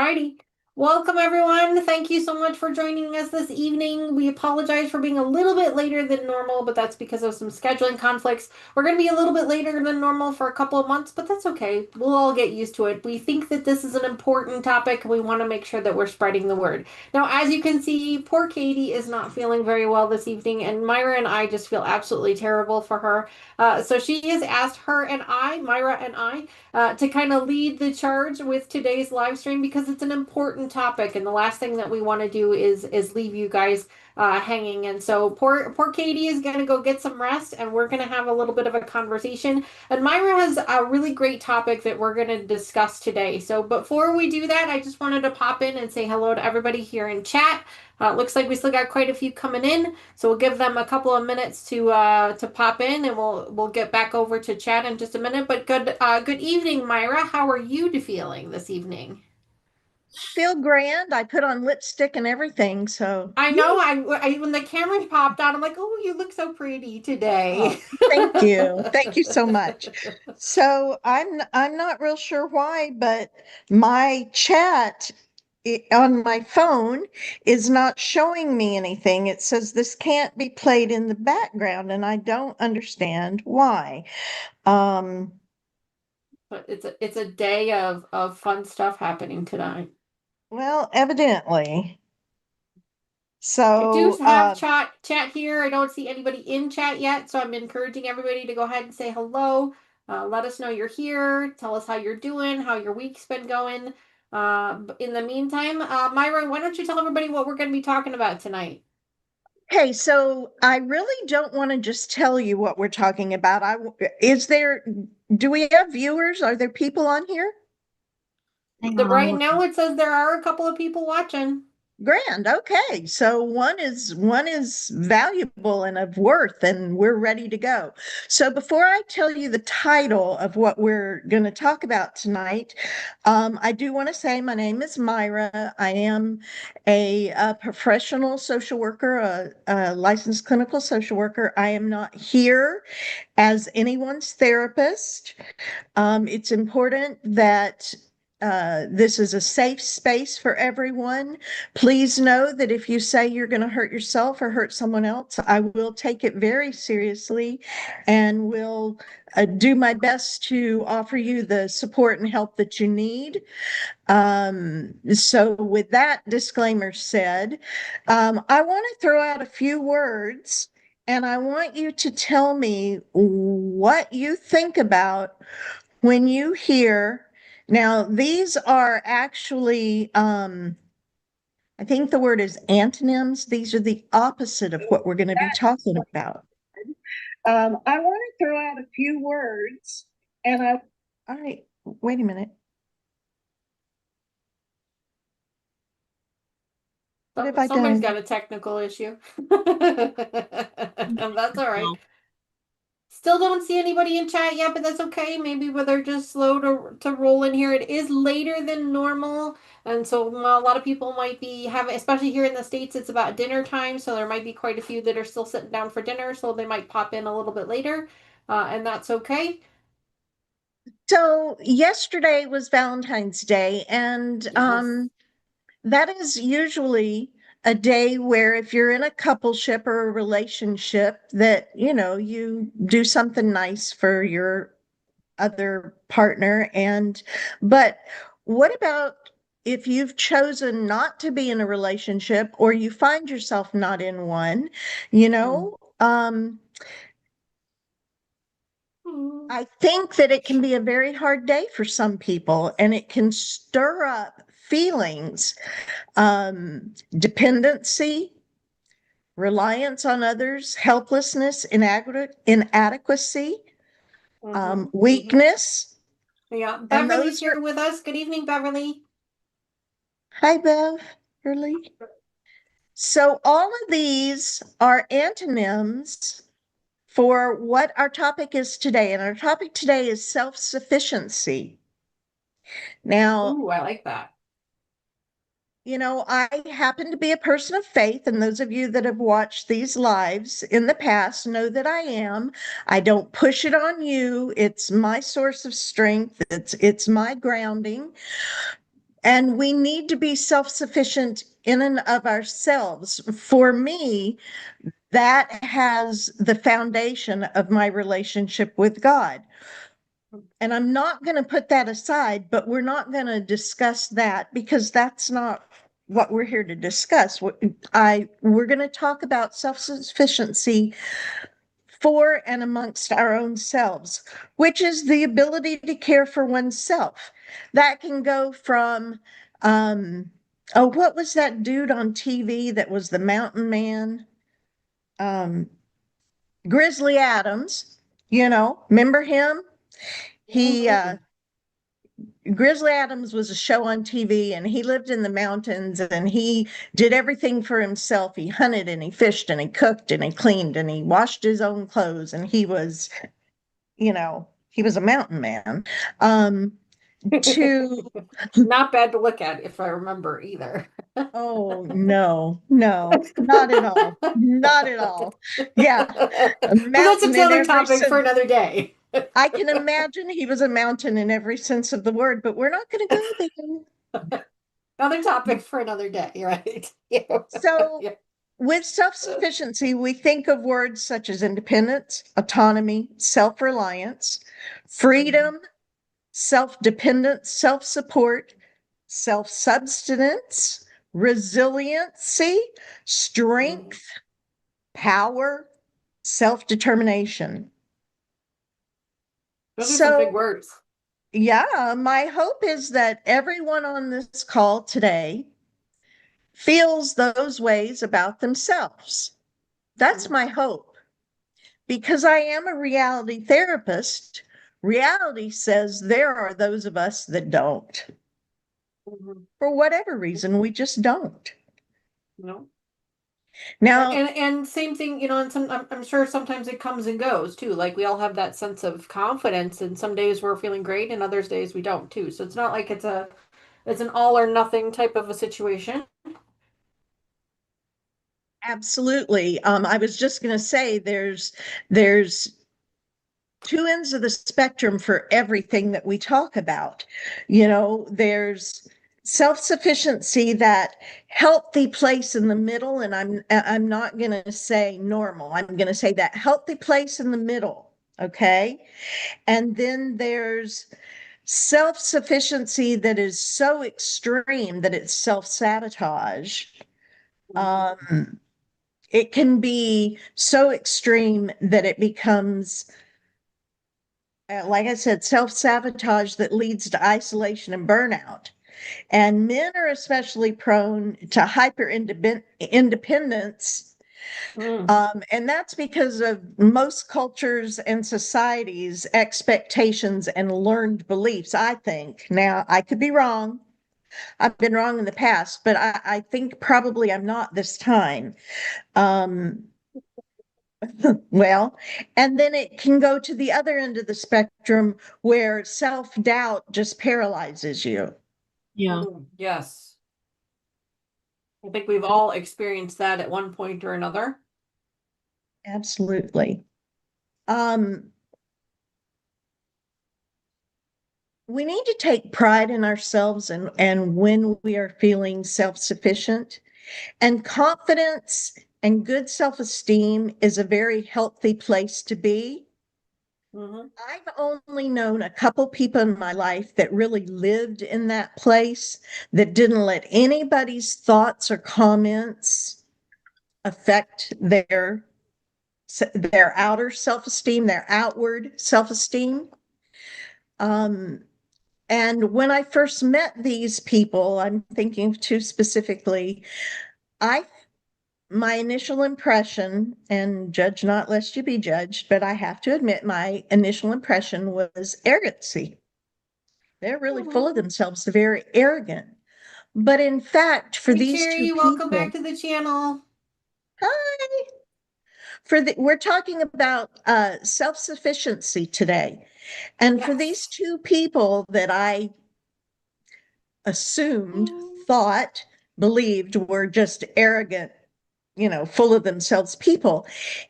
Alrighty. Welcome, everyone. Thank you so much for joining us this evening. We apologize for being a little bit later than normal, but that's because of some scheduling conflicts. We're going to be a little bit later than normal for a couple of months, but that's okay. We'll all get used to it. We think that this is an important topic, and we want to make sure that we're spreading the word. Now, as you can see, poor Katie is not feeling very well this evening, and Myra and I just feel absolutely terrible for her. So she has asked her and I, Myra and I, to kind of lead the charge with today's live stream because it's an important topic, and the last thing that we want to do is leave you guys hanging. And so poor Katie is going to go get some rest, and we're going to have a little bit of a conversation. And Myra has a really great topic that we're going to discuss today. So before we do that, I just wanted to pop in and say hello to everybody here in chat. Looks like we still got quite a few coming in, so we'll give them a couple of minutes to pop in, and we'll get back over to chat in just a minute. But good evening, Myra. How are you feeling this evening? Feel grand. I put on lipstick and everything. So, I know yay. when the camera popped on, I'm like, oh, you look so pretty Oh, today. thank you. Thank you so much. So I'm not real sure why, but my chat on my phone is not showing me anything. It says this can't be played in the background, and I don't understand why. Um, But it's a day of fun stuff happening tonight. well, evidently. I do So, have chat here. I don't see anybody in chat yet, so I'm encouraging everybody to go ahead and say hello. Let us know you're here. Tell us how you're doing, how your week's been going. In the meantime, Myra, why don't you tell everybody what we're going to be talking about tonight? hey, so I really don't want to just tell you what we're talking about. Is there, do we have viewers? Are there people on here? Hang on, I'm Right looking. now, it says there are a couple of people watching. Grand. Okay. So one is valuable and of worth, and we're ready to go. So before I tell you the title of what we're going to talk about tonight, I do want to say my name is Myra. I am a professional social worker, a licensed clinical social worker. I am not here as anyone's therapist. It's important that this is a safe space for everyone. Please know that if you say you're going to hurt yourself or hurt someone else, I will take it very seriously and will do my best to offer you the support and help that you need. So, with that disclaimer said, I want to throw out a few words. And I want you to tell me what you think about when you hear, now these are actually, I think the word is antonyms. These are the opposite of what we're going to be talking about. I want to throw out a few words and all right, wait a minute. What have I Somebody's done? got a technical issue. That's all right. Still don't see anybody in chat yet, but that's okay. Maybe they're just slow to roll in here. It is later than normal, and so a lot of people might be having, especially here in the States, it's about dinner time, so there might be quite a few that are still sitting down for dinner, so they might pop in a little bit later, and that's okay. So yesterday was Valentine's Day, and Yes. that is usually a day where if you're in a coupleship or a relationship that, you do something nice for your other partner. But what about if you've chosen not to be in a relationship or you find yourself not in one, you Mm. know? I think that it can be a very hard day for some people, and it can stir up feelings, dependency, reliance on others, helplessness, inadequacy, Mm-hmm. weakness, Yeah, and Beverly's those are, here with us. Good evening, Beverly. hi, Bev, Early. So all of these are antonyms for what our topic is today. And our topic today is self-sufficiency. Now, Ooh, I like that. I happen to be a person of faith, and those of you that have watched these lives in the past know that I am. I don't push it on you. It's my source of strength. It's my grounding. And we need to be self-sufficient in and of ourselves. For me, that has the foundation of my relationship with God. And I'm not going to put that aside, but we're not going to discuss that because that's not what we're here to discuss. We're going to talk about self-sufficiency for and amongst our own selves, which is the ability to care for oneself. That can go from, oh, what was that dude on TV that was the mountain man? Um, Grizzly Adams, remember him? He, Mhm. Grizzly Adams was a show on TV and he lived in the mountains and he did everything for himself. He hunted and he fished and he cooked and he cleaned and he washed his own clothes and he was a mountain man. Um, to, Not bad to look at if I remember either. oh, no, no, not at all. Not at all. Yeah, a But that's mountain in another every topic for sense. another day. I can imagine he was a mountain in every sense of the word, but we're not going to go Another there. topic for another day, right? Yeah. So, Yeah. with self sufficiency, we think of words such as independence, autonomy, self reliance, freedom, self dependence, self support, self substance, resiliency, Mhm. strength, power, self determination. Those are some big So, words. yeah, my hope is that everyone on this call today feels those ways about themselves. That's Mhm. my hope. Because I am a reality therapist, reality says there are those of us that don't. Mhm. For whatever reason, we just don't. No. Now, And same thing, and I'm sure sometimes it comes and goes too. Like we all have that sense of confidence, and some days we're feeling great, and others days we don't too. So it's not like it's an all or nothing type of a situation. absolutely. I was just going to say there's two ends of the spectrum for everything that we talk about. There's self-sufficiency, that healthy place in the middle, and I'm not going to say normal. I'm going to say that healthy place in the middle, okay? And then there's self-sufficiency that is so extreme that it's self-sabotage. Mhm. Um, it can be so extreme that it becomes like I said, self sabotage that leads to isolation and burnout. And men are especially prone to hyper independence. Mm. And that's because of most cultures and societies' expectations and learned beliefs, I think. Now, I could be wrong. I've been wrong in the past, but I think probably I'm not this time. Um, Well, and then it can go to the other end of the spectrum where self-doubt just paralyzes you. Yeah. Mhm. Yes. I think we've all experienced that at one point or another. Absolutely. Um, we need to take pride in ourselves and when we are feeling self-sufficient. And confidence and good self-esteem is a very healthy place to be. Hmm. I've only known a couple people in my life that really lived in that place, that didn't let anybody's thoughts or comments affect their outer self-esteem, their outward self-esteem. Um, and when I first met these people, I'm thinking of two specifically, I my initial impression, and judge not lest you be judged, but I have to admit my initial impression was arrogancy. They're really full of themselves, they're very arrogant. But in fact, for Hey these two Cherry, welcome back people, to the channel. hi, we're talking about self-sufficiency today. And for these Yes. two people that I assumed, Mm. thought, believed were just arrogant, full of themselves people,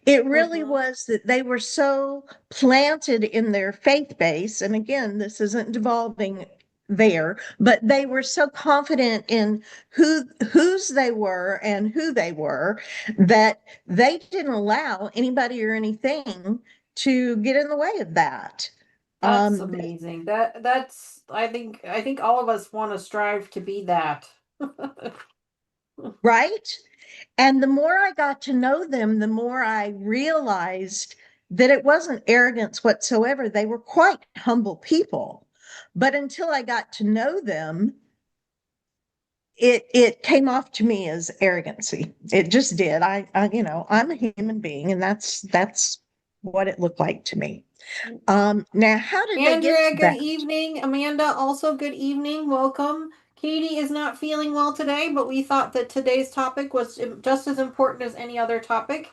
it really Mhm. was that they were so planted in their faith base. And again, this isn't devolving there, but they were so confident in whose they were and who they were that they didn't allow anybody or anything to get in the way of that. That's Um, amazing. That's I think all of us want to strive to be that. right? And the more I got to know them, the more I realized that it wasn't arrogance whatsoever. They were quite humble people. But until I got to know them, it came off to me as arrogancy. It just did. I'm a human being, and that's what it looked like to me. Now, how did they get Andrea, to good that? evening. Amanda, also good evening. Welcome. Katie is not feeling well today, but we thought that today's topic was just as important as any other topic.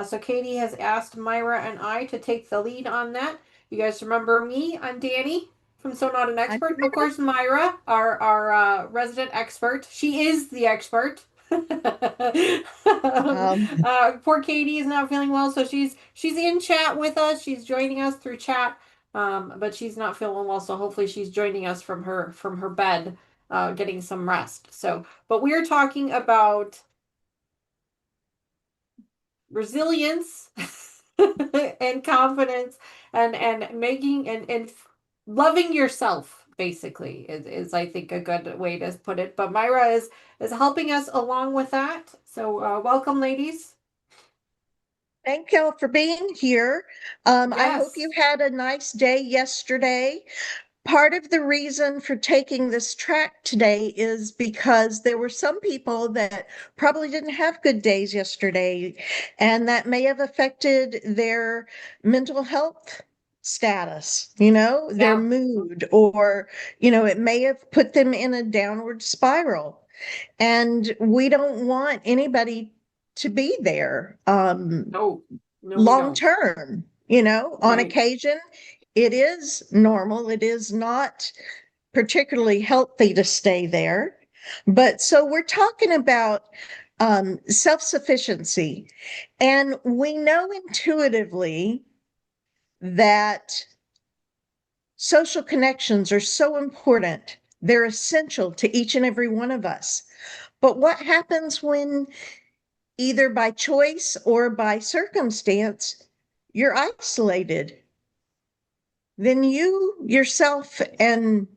So Katie has asked Myra and I to take the lead on that. You guys remember me? I'm Danny from So Not an I'm Expert, and of course Myra, our resident expert. She is the expert. um, Poor Katie is not feeling well, so she's in chat with us. She's joining us through chat, but she's not feeling well, so hopefully she's joining us from her bed, getting some rest. So, but we're talking about resilience and confidence and making and loving yourself basically is I think a good way to put it. But Myra is helping us along with that. So welcome, ladies. Thank y'all for being here. I hope you Yes. had a nice day yesterday. Part of the reason for taking this track today is because there were some people that probably didn't have good days yesterday, and that may have affected their mental health status, their Yeah. mood, or, it may have put them in a downward spiral. And we don't want anybody to be there. No. No, we Long don't. term, on Right. occasion, it is normal. It is not particularly healthy to stay there. But so we're talking about self sufficiency. And we know intuitively that social connections are so important. They're essential to each and every one of us. But what happens when either by choice or by circumstance, you're isolated? Then you yourself and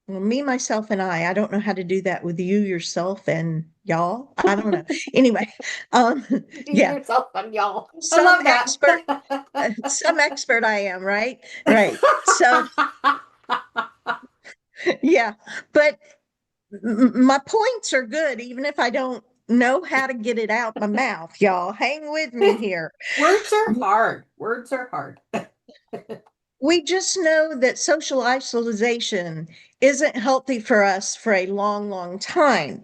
well, me, myself, and I don't know how to do that with you, yourself, and y'all. I don't know. Anyway, um, yeah, Yourself and y'all. I some love expert, that. some expert I am, right? Right. So, yeah, but my points are good, even if I don't know how to get it out my mouth, y'all. Hang with me here. Words are hard. Words are hard. We just know that social isolation isn't healthy for us for a long, long time.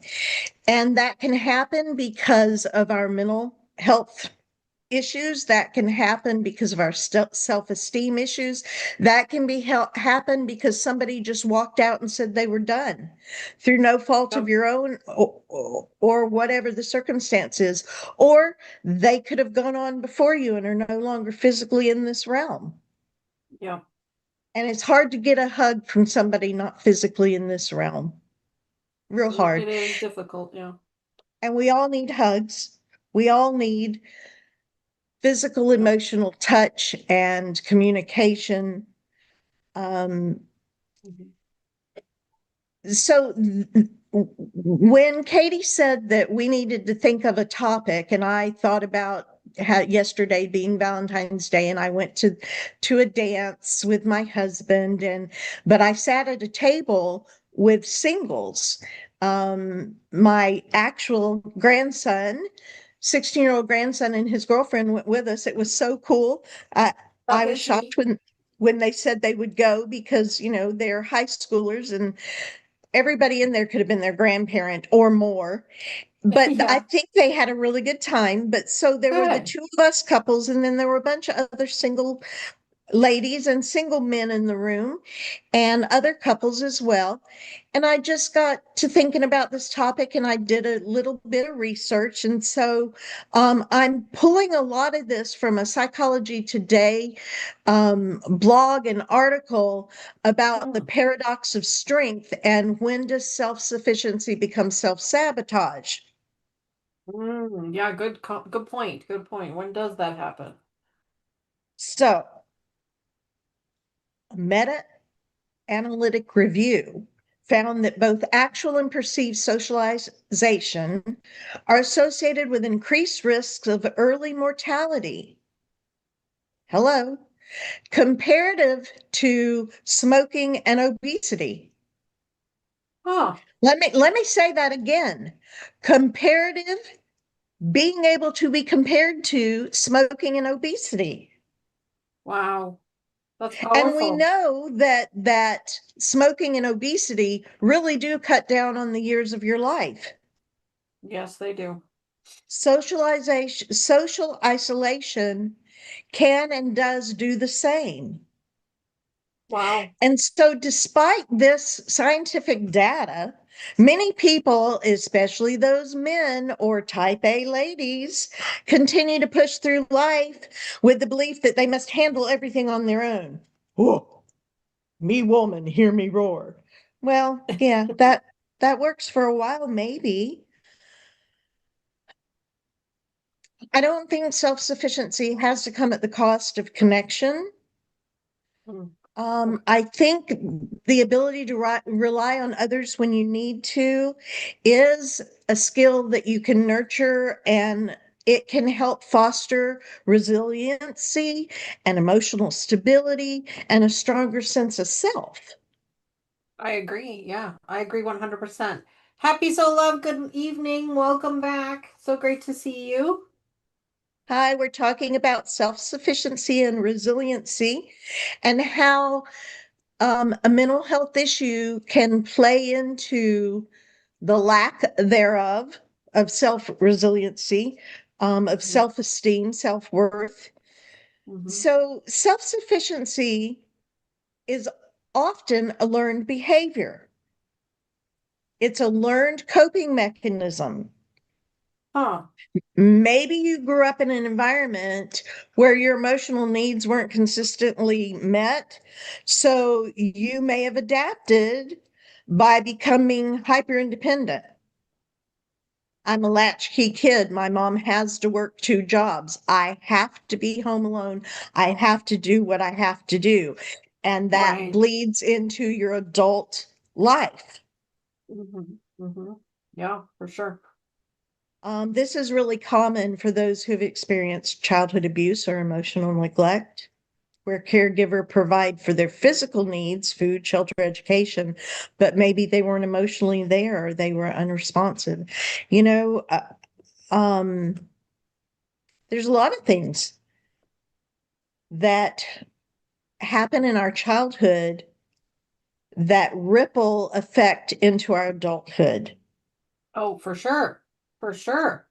And that can happen because of our mental health issues. That can happen because of our self-esteem issues. That can be happen because somebody just walked out and said they were done through no fault of Yep. your own, or whatever the circumstance is. Or they could have gone on before you and are no longer physically in this realm. Yeah. And it's hard to get a hug from somebody not physically in this realm. Real hard. It is difficult. Yeah. And we all need hugs. We all need physical, Yep. emotional touch and communication. Um, Mhm. so when Katie said that we needed to think of a topic, and I thought about how yesterday being Valentine's Day, and I went to a dance with my husband, but I sat at a table with singles. My actual grandson, 16-year-old grandson, and his girlfriend went with us. It was so cool. I That was is shocked neat. when they said they would go because they're high schoolers, and everybody in there could have been their grandparent or more. But I Yeah. think they had a really good time. But so there were the Good. two of us couples, and then there were a bunch of other single ladies and single men in the room and other couples as well. And I just got to thinking about this topic and I did a little bit of research. And so I'm pulling a lot of this from a Psychology Today blog and article about the Mm, paradox of strength and when does self-sufficiency become self-sabotage. yeah, good point. Good point. When does that happen? So, meta analytic review found that both actual and perceived socialization are associated with increased risks of early mortality. Hello. Comparative to smoking and obesity. Oh, Let me say that again. Comparative, being able to be compared to smoking and obesity. wow. That's And we powerful. know that smoking and obesity really do cut down on the years of your life. Yes, they do. Social isolation can and does do the same. Wow. And so, despite this scientific data, many people, especially those men or type A ladies, continue to push through life with the belief that they must handle everything on their own. Oh, me woman, hear me roar. Well, yeah, that works for a while, maybe. I don't think self-sufficiency has to come at the cost of connection. Mm, I think the ability to rely on others when you need to is a skill that you can nurture, and it can help foster resiliency and emotional stability and a stronger sense of self. I agree. Yeah, I agree 100%. Happy So Love, good evening. Welcome back. So great to see you. Hi, we're talking about self-sufficiency and resiliency and how a mental health issue can play into the lack thereof of self-resiliency, of Mhm. self-esteem, self-worth. Mhm. So self-sufficiency is often a learned behavior. It's a learned coping mechanism. Huh. Maybe you grew up in an environment where your emotional needs weren't consistently met. So you may have adapted by becoming hyper independent. I'm a latchkey kid. My mom has to work two jobs. I have to be home alone. I have to do what I have to do. And that Right. bleeds into your adult life. Yeah, for sure. This is really common for those who've experienced childhood abuse or emotional neglect, where caregiver provide for their physical needs, food, shelter, education, but maybe they weren't emotionally there or they were unresponsive. You know, um, there's a lot of things that happen in our childhood that ripple effect into our adulthood. Oh, for sure. For sure.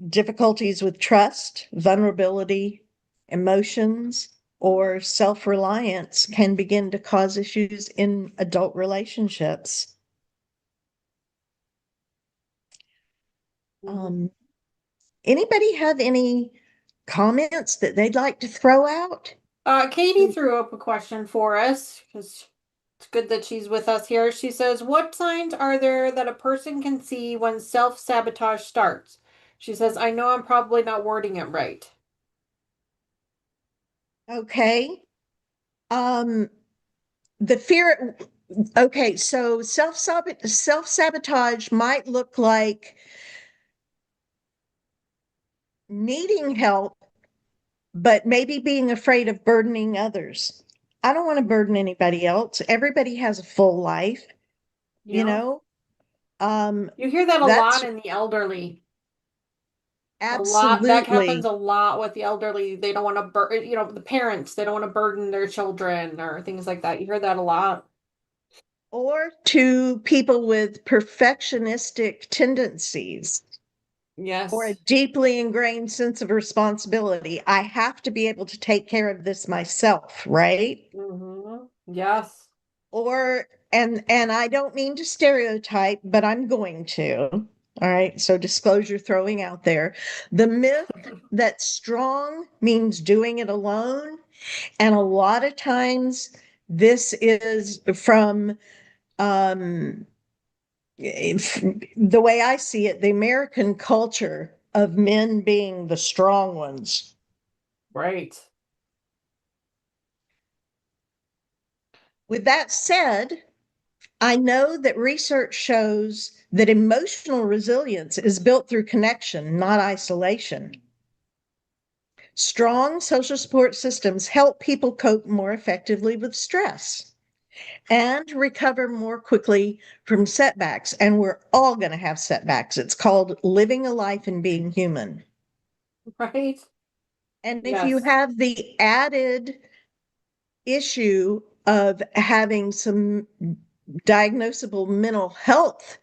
Difficulties with trust, vulnerability, emotions, or self reliance can begin to cause issues in adult relationships. Mhm. Um, Anybody have any comments that they'd like to throw out? Katie threw up a question for us because it's good that she's with us here. She says, "What signs are there that a person can see when self-sabotage starts?" She says, "I know I'm probably not wording it right." Okay. Um, the fear, okay, so self-sabotage might look like needing help, but maybe being afraid of burdening others. I don't want to burden anybody else. Everybody has a full life, you Yeah. know? Um, You hear that a lot that's in the elderly. A lot. That happens absolutely, a lot with the elderly. They don't want to the parents, they don't want to burden their children or things like that. You hear that a lot. or to people with perfectionistic tendencies. or a Yes. deeply ingrained sense of responsibility. I have to be able to take care of this myself, right? Yes. Or and I don't mean to stereotype, but I'm going to. All right, so disclosure throwing out there. The myth that strong means doing it alone, and a lot of times this is from the way I see it, the American culture of men being the strong ones. Right. With that said, I know that research shows that emotional resilience is built through connection, not isolation. Strong social support systems help people cope more effectively with stress and recover more quickly from setbacks. And we're all going to have setbacks. It's called living a life and being human. Right. And if you Yes. have the added issue of having some diagnosable mental health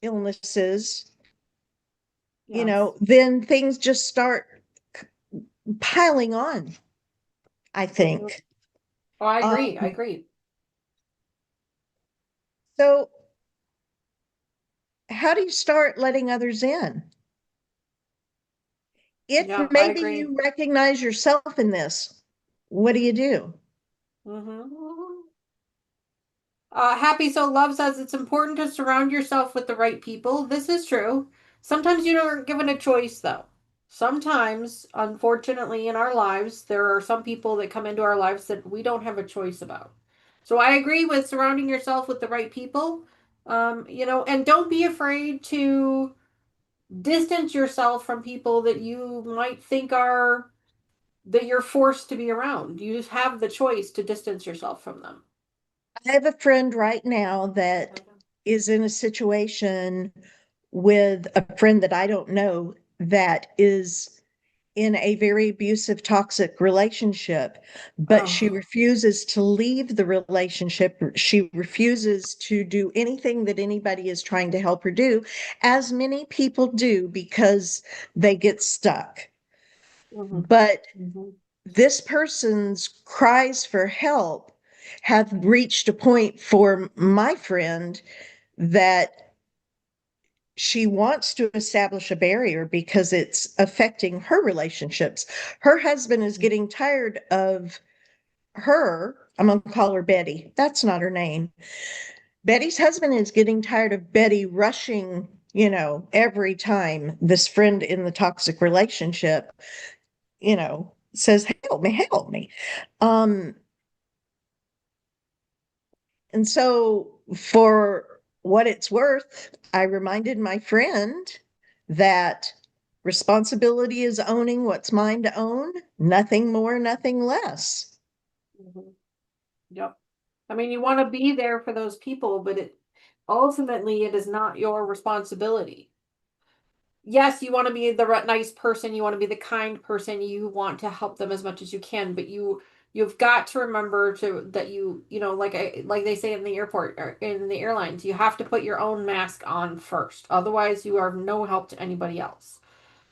illnesses, Yes. then things just start piling on, I Mhm. think. Oh, I agree. I Um, agree. so, how do you start letting others in? If Yeah, I maybe agree. you recognize yourself in this, what do you do? hmm Happy So Love says it's important to surround yourself with the right people. This is true. Sometimes you aren't given a choice, though. Sometimes, unfortunately, in our lives, there are some people that come into our lives that we don't have a choice about. So I agree with surrounding yourself with the right people. And don't be afraid to distance yourself from people that you might think are that you're forced to be around. You just have the choice to distance yourself from them. I have a friend right now that is in a situation with a friend that I don't know that is in a very abusive, toxic relationship, but she Oh. refuses to leave the relationship. She refuses to do anything that anybody is trying to help her do, as many people do because they get stuck. hmm But hmm this person's cries for help have reached a point for my friend that she wants to establish a barrier because it's affecting her relationships. Her husband is getting tired of her. I'm going to call her Betty. That's not her name. Betty's husband is getting tired of Betty rushing, every time this friend in the toxic relationship, says, help me, help me. Um, And so, for what it's worth, I reminded my friend that responsibility is owning what's mine to own, nothing more, nothing less. hmm Yep. I mean, you want to be there for those people, but ultimately it is not your responsibility. Yes, you want to be the nice person, you want to be the kind person, you want to help them as much as you can, but you've got to remember to that like they say in the airport or in the airlines, you have to put your own mask on first. Otherwise, you are of no help to anybody else.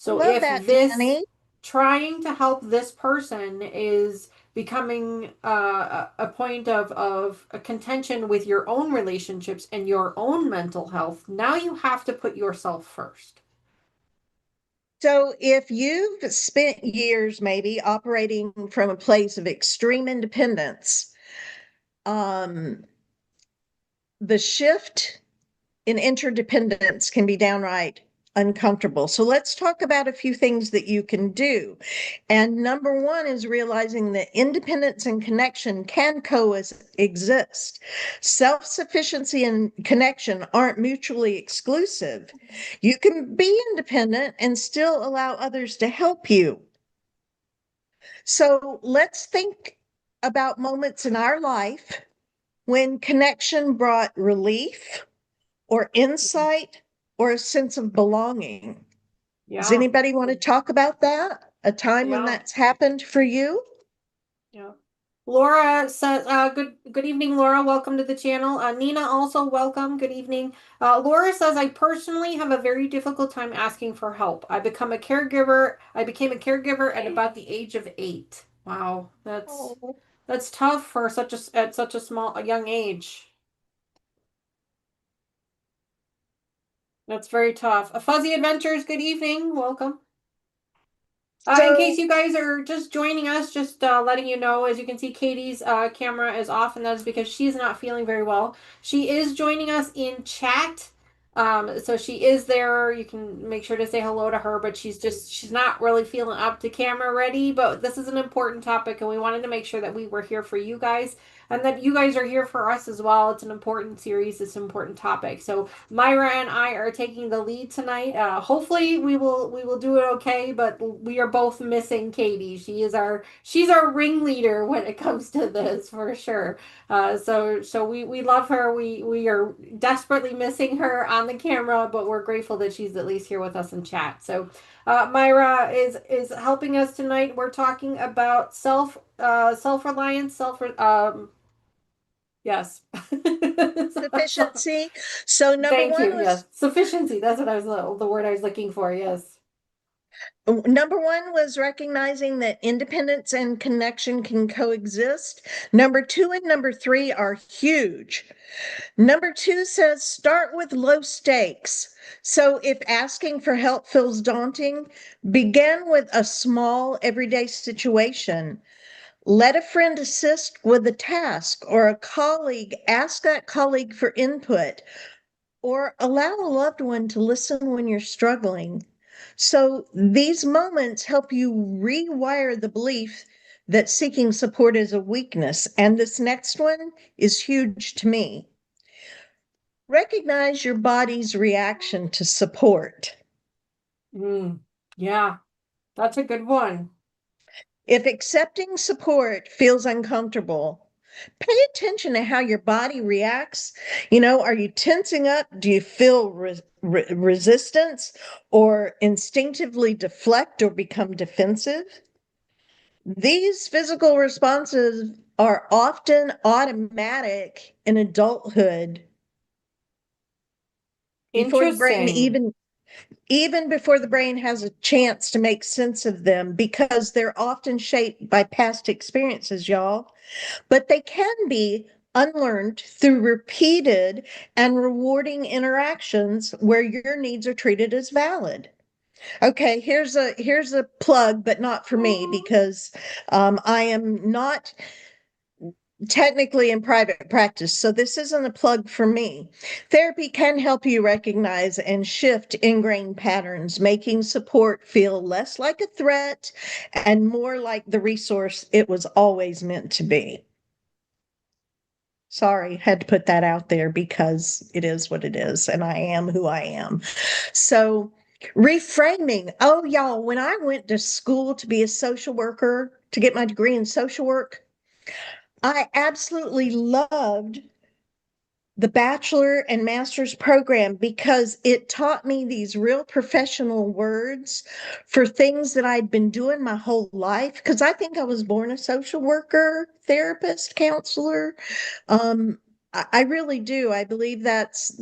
I So love if that, this Dani. trying to help this person is becoming a point of a contention with your own relationships and your own mental health, now you have to put yourself first. So, if you've spent years maybe operating from a place of extreme independence, um, the shift in interdependence can be downright uncomfortable. So let's talk about a few things that you can do. And number one is realizing that independence and connection can coexist. Self sufficiency and connection aren't mutually exclusive. You can be independent and still allow others to help you. So let's think about moments in our life when connection brought relief or insight or a sense of belonging. Does Yeah, anybody want to talk about that? A time when yeah, that's happened for you? yeah. Laura says, good evening, Laura. Welcome to the channel. Nina also welcome. Good evening. Laura says, I personally have a very difficult time asking for help. I became a caregiver at about the age of 8. Wow, Oh. that's tough for at such a young age. That's very tough. Fuzzy Adventures, good evening. Welcome. In case So you guys are just joining us, just letting you know, as you can see, Katie's camera is off, and that's because she's not feeling very well. She is joining us in chat. So she is there. You can make sure to say hello to her, but she's not really feeling up to camera ready. But this is an important topic, and we wanted to make sure that we were here for you guys and that you guys are here for us as well. It's an important series, it's an important topic. So Myra and I are taking the lead tonight. Hopefully we will do it okay, but we are both missing Katie. She's our ringleader when it comes to this for sure. So we love her. We are desperately missing her on the camera, but we're grateful that she's at least here with us in chat. So Myra is helping us tonight. We're talking about self-reliance, yes. sufficiency. So Thank you. Yes. Sufficiency. That's what I was the word I was looking for. Yes. number one was recognizing that independence and connection can coexist. Number two and number three are huge. Number two says start with low stakes. So if asking for help feels daunting, begin with a small everyday situation. Let a friend assist with a task, or a colleague, ask that colleague for input, or allow a loved one to listen when you're struggling. So these moments help you rewire the belief that seeking support is a weakness. And this next one is huge to me. Recognize your body's reaction to support. Mm, yeah, that's a good one. If accepting support feels uncomfortable, pay attention to how your body reacts. Are you tensing up? Do you feel resistance or instinctively deflect or become defensive? These physical responses are often automatic in adulthood before the brain Interesting. even before the brain has a chance to make sense of them, because they're often shaped by past experiences, y'all. But they can be unlearned through repeated and rewarding interactions where your needs are treated as valid. Okay, here's a plug, but not for me, because I am not technically in private practice, so this isn't a plug for me. Therapy can help you recognize and shift ingrained patterns, making support feel less like a threat and more like the resource it was always meant to be. Sorry, had to put that out there because it is what it is, and I am who I am. So, reframing. Oh, y'all, when I went to school to be a social worker, to get my degree in social work, I absolutely loved the bachelor and master's program because it taught me these real professional words for things that I'd been doing my whole life. Because I think I was born a social worker, therapist, counselor. I really do. I believe that's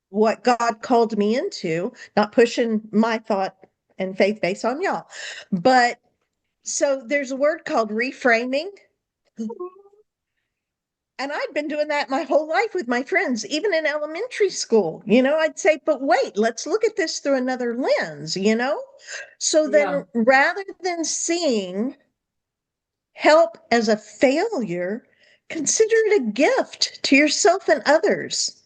what God called me into, not pushing my thought and faith base on y'all. But so there's a word called reframing. And I'd been doing that my whole life with my friends, even in elementary school. I'd say, but wait, let's look at this through another lens. So Yeah, then rather than seeing help as a failure, consider it a gift to yourself and others.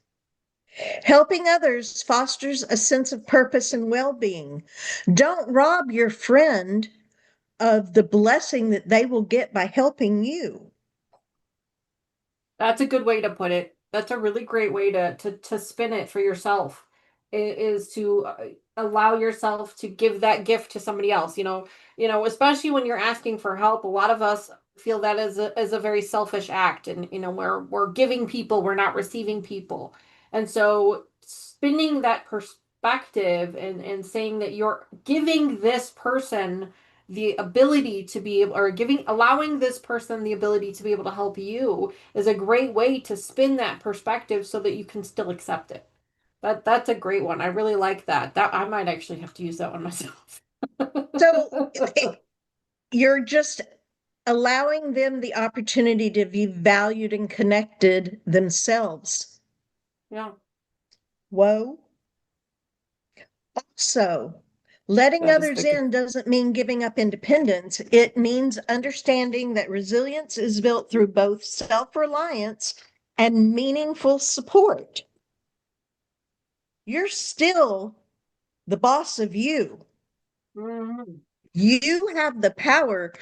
Helping others fosters a sense of purpose and well being. Don't rob your friend of the blessing that they will get by helping you. that's a good way to put it. That's a really great way to spin it for yourself. Is to allow yourself to give that gift to somebody else. Especially when you're asking for help. A lot of us feel that as a very selfish act, and we're giving people, we're not receiving people, and so spinning that perspective and saying that you're giving this person the ability to be able, or allowing this person the ability to be able to help you is a great way to spin that perspective so that you can still accept it. That's a great one. I really like that. That I might actually have to use that one myself. So you're just allowing them the opportunity to be valued and connected themselves. Yeah, Whoa. So, letting that is others big. in doesn't mean giving up independence. It means understanding that resilience is built through both self-reliance and meaningful support. You're still the boss of you. Mhm. You have the power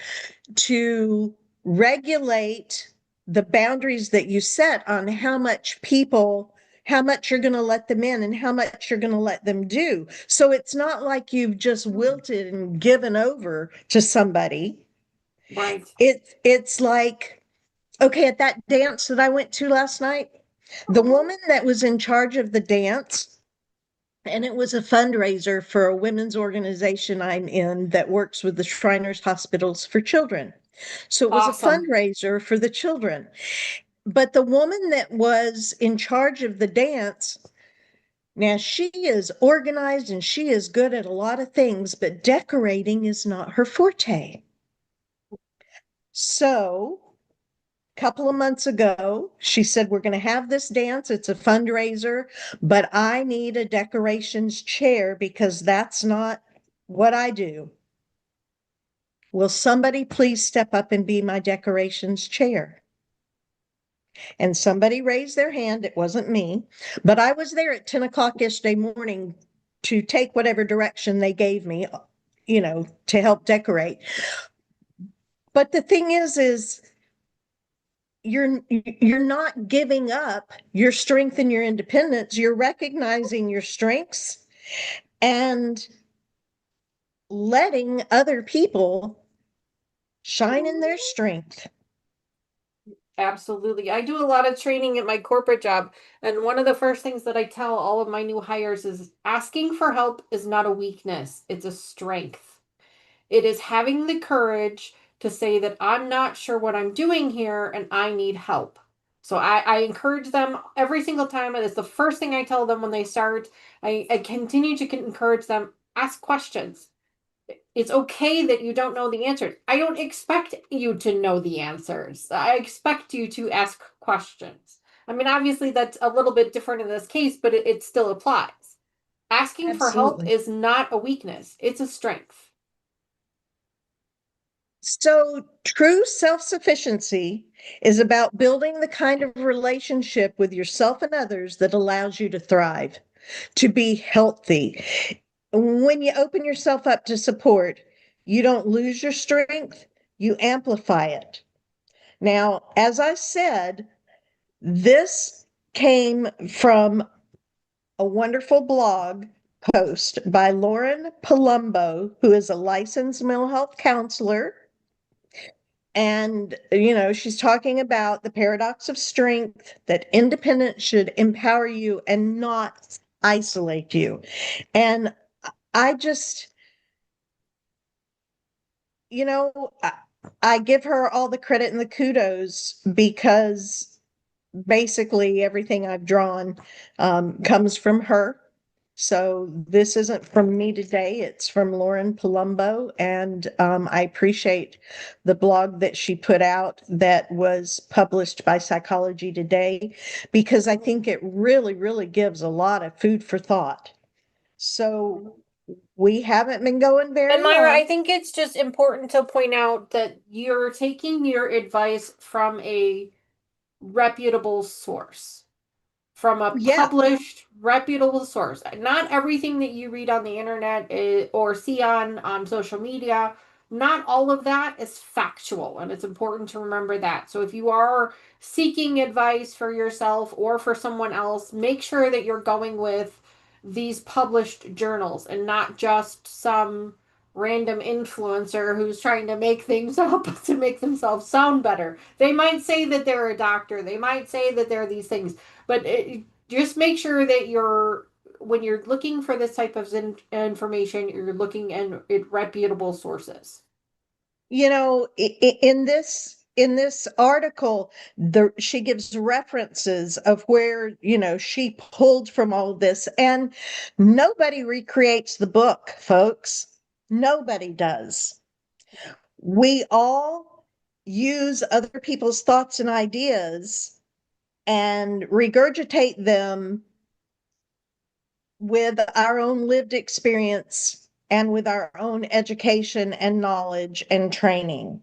to regulate the boundaries that you set on how much you're going to let them in and how much you're going to let them do. So it's not like you've just wilted and given over to somebody. Right. It's like, okay, at that dance that I went to last night, the woman that was in charge of the dance, and it was a fundraiser for a women's organization I'm in that works with the Shriners Hospitals for Children. So it was a Awesome. fundraiser for the children. But the woman that was in charge of the dance, now she is organized and she is good at a lot of things, but decorating is not her forte. So a couple of months ago, she said, we're going to have this dance. It's a fundraiser, but I need a decorations chair because that's not what I do. Will somebody please step up and be my decorations chair? And somebody raised their hand. It wasn't me, but I was there at 10 o'clock yesterday morning to take whatever direction they gave me, to help decorate. But the thing is you're not giving up your strength and your independence. You're recognizing your strengths and letting other people shine in their strength. Absolutely. I do a lot of training at my corporate job, and one of the first things that I tell all of my new hires is asking for help is not a weakness, it's a strength. It is having the courage to say that I'm not sure what I'm doing here and I need help. So I encourage them every single time, and it's the first thing I tell them when they start. I continue to encourage them, ask questions. It's okay that you don't know the answers. I don't expect you to know the answers. I expect you to ask questions. I mean, obviously, that's a little bit different in this case, but it still applies. Asking for help Absolutely. is not a weakness, it's a strength. So, true self sufficiency is about building the kind of relationship with yourself and others that allows you to thrive, to be healthy. When you open yourself up to support, you don't lose your strength, you amplify it. Now, as I said, this came from a wonderful blog post by Lauren Palumbo, who is a licensed mental health counselor. And, she's talking about the paradox of strength, that independence should empower you and not isolate you. And I just, you know, I, I give her all the credit and the kudos because basically everything I've drawn comes from her. So this isn't from me today, it's from Lauren Palumbo. And I appreciate the blog that she put out that was published by Psychology Today, because I think it really, really gives a lot of food for thought. So we haven't been going And very Myra, I long. think it's just important to point out that you're taking your advice from a reputable source, from a Yeah, published, reputable source. Not everything that you read on the internet or see on social media, not all of that is factual, and it's important to remember that. So if you are seeking advice for yourself or for someone else, make sure that you're going with these published journals and not just some random influencer who's trying to make things up to make themselves sound better. They might say that they're a doctor, they might say that they're these things, but just make sure that when you're looking for this type of information, you're looking in reputable sources. in this article, she gives references of where, she pulled from all of this, and nobody recreates the book, folks. Nobody does. We all use other people's thoughts and ideas and regurgitate them with our own lived experience and with our own education and knowledge and training.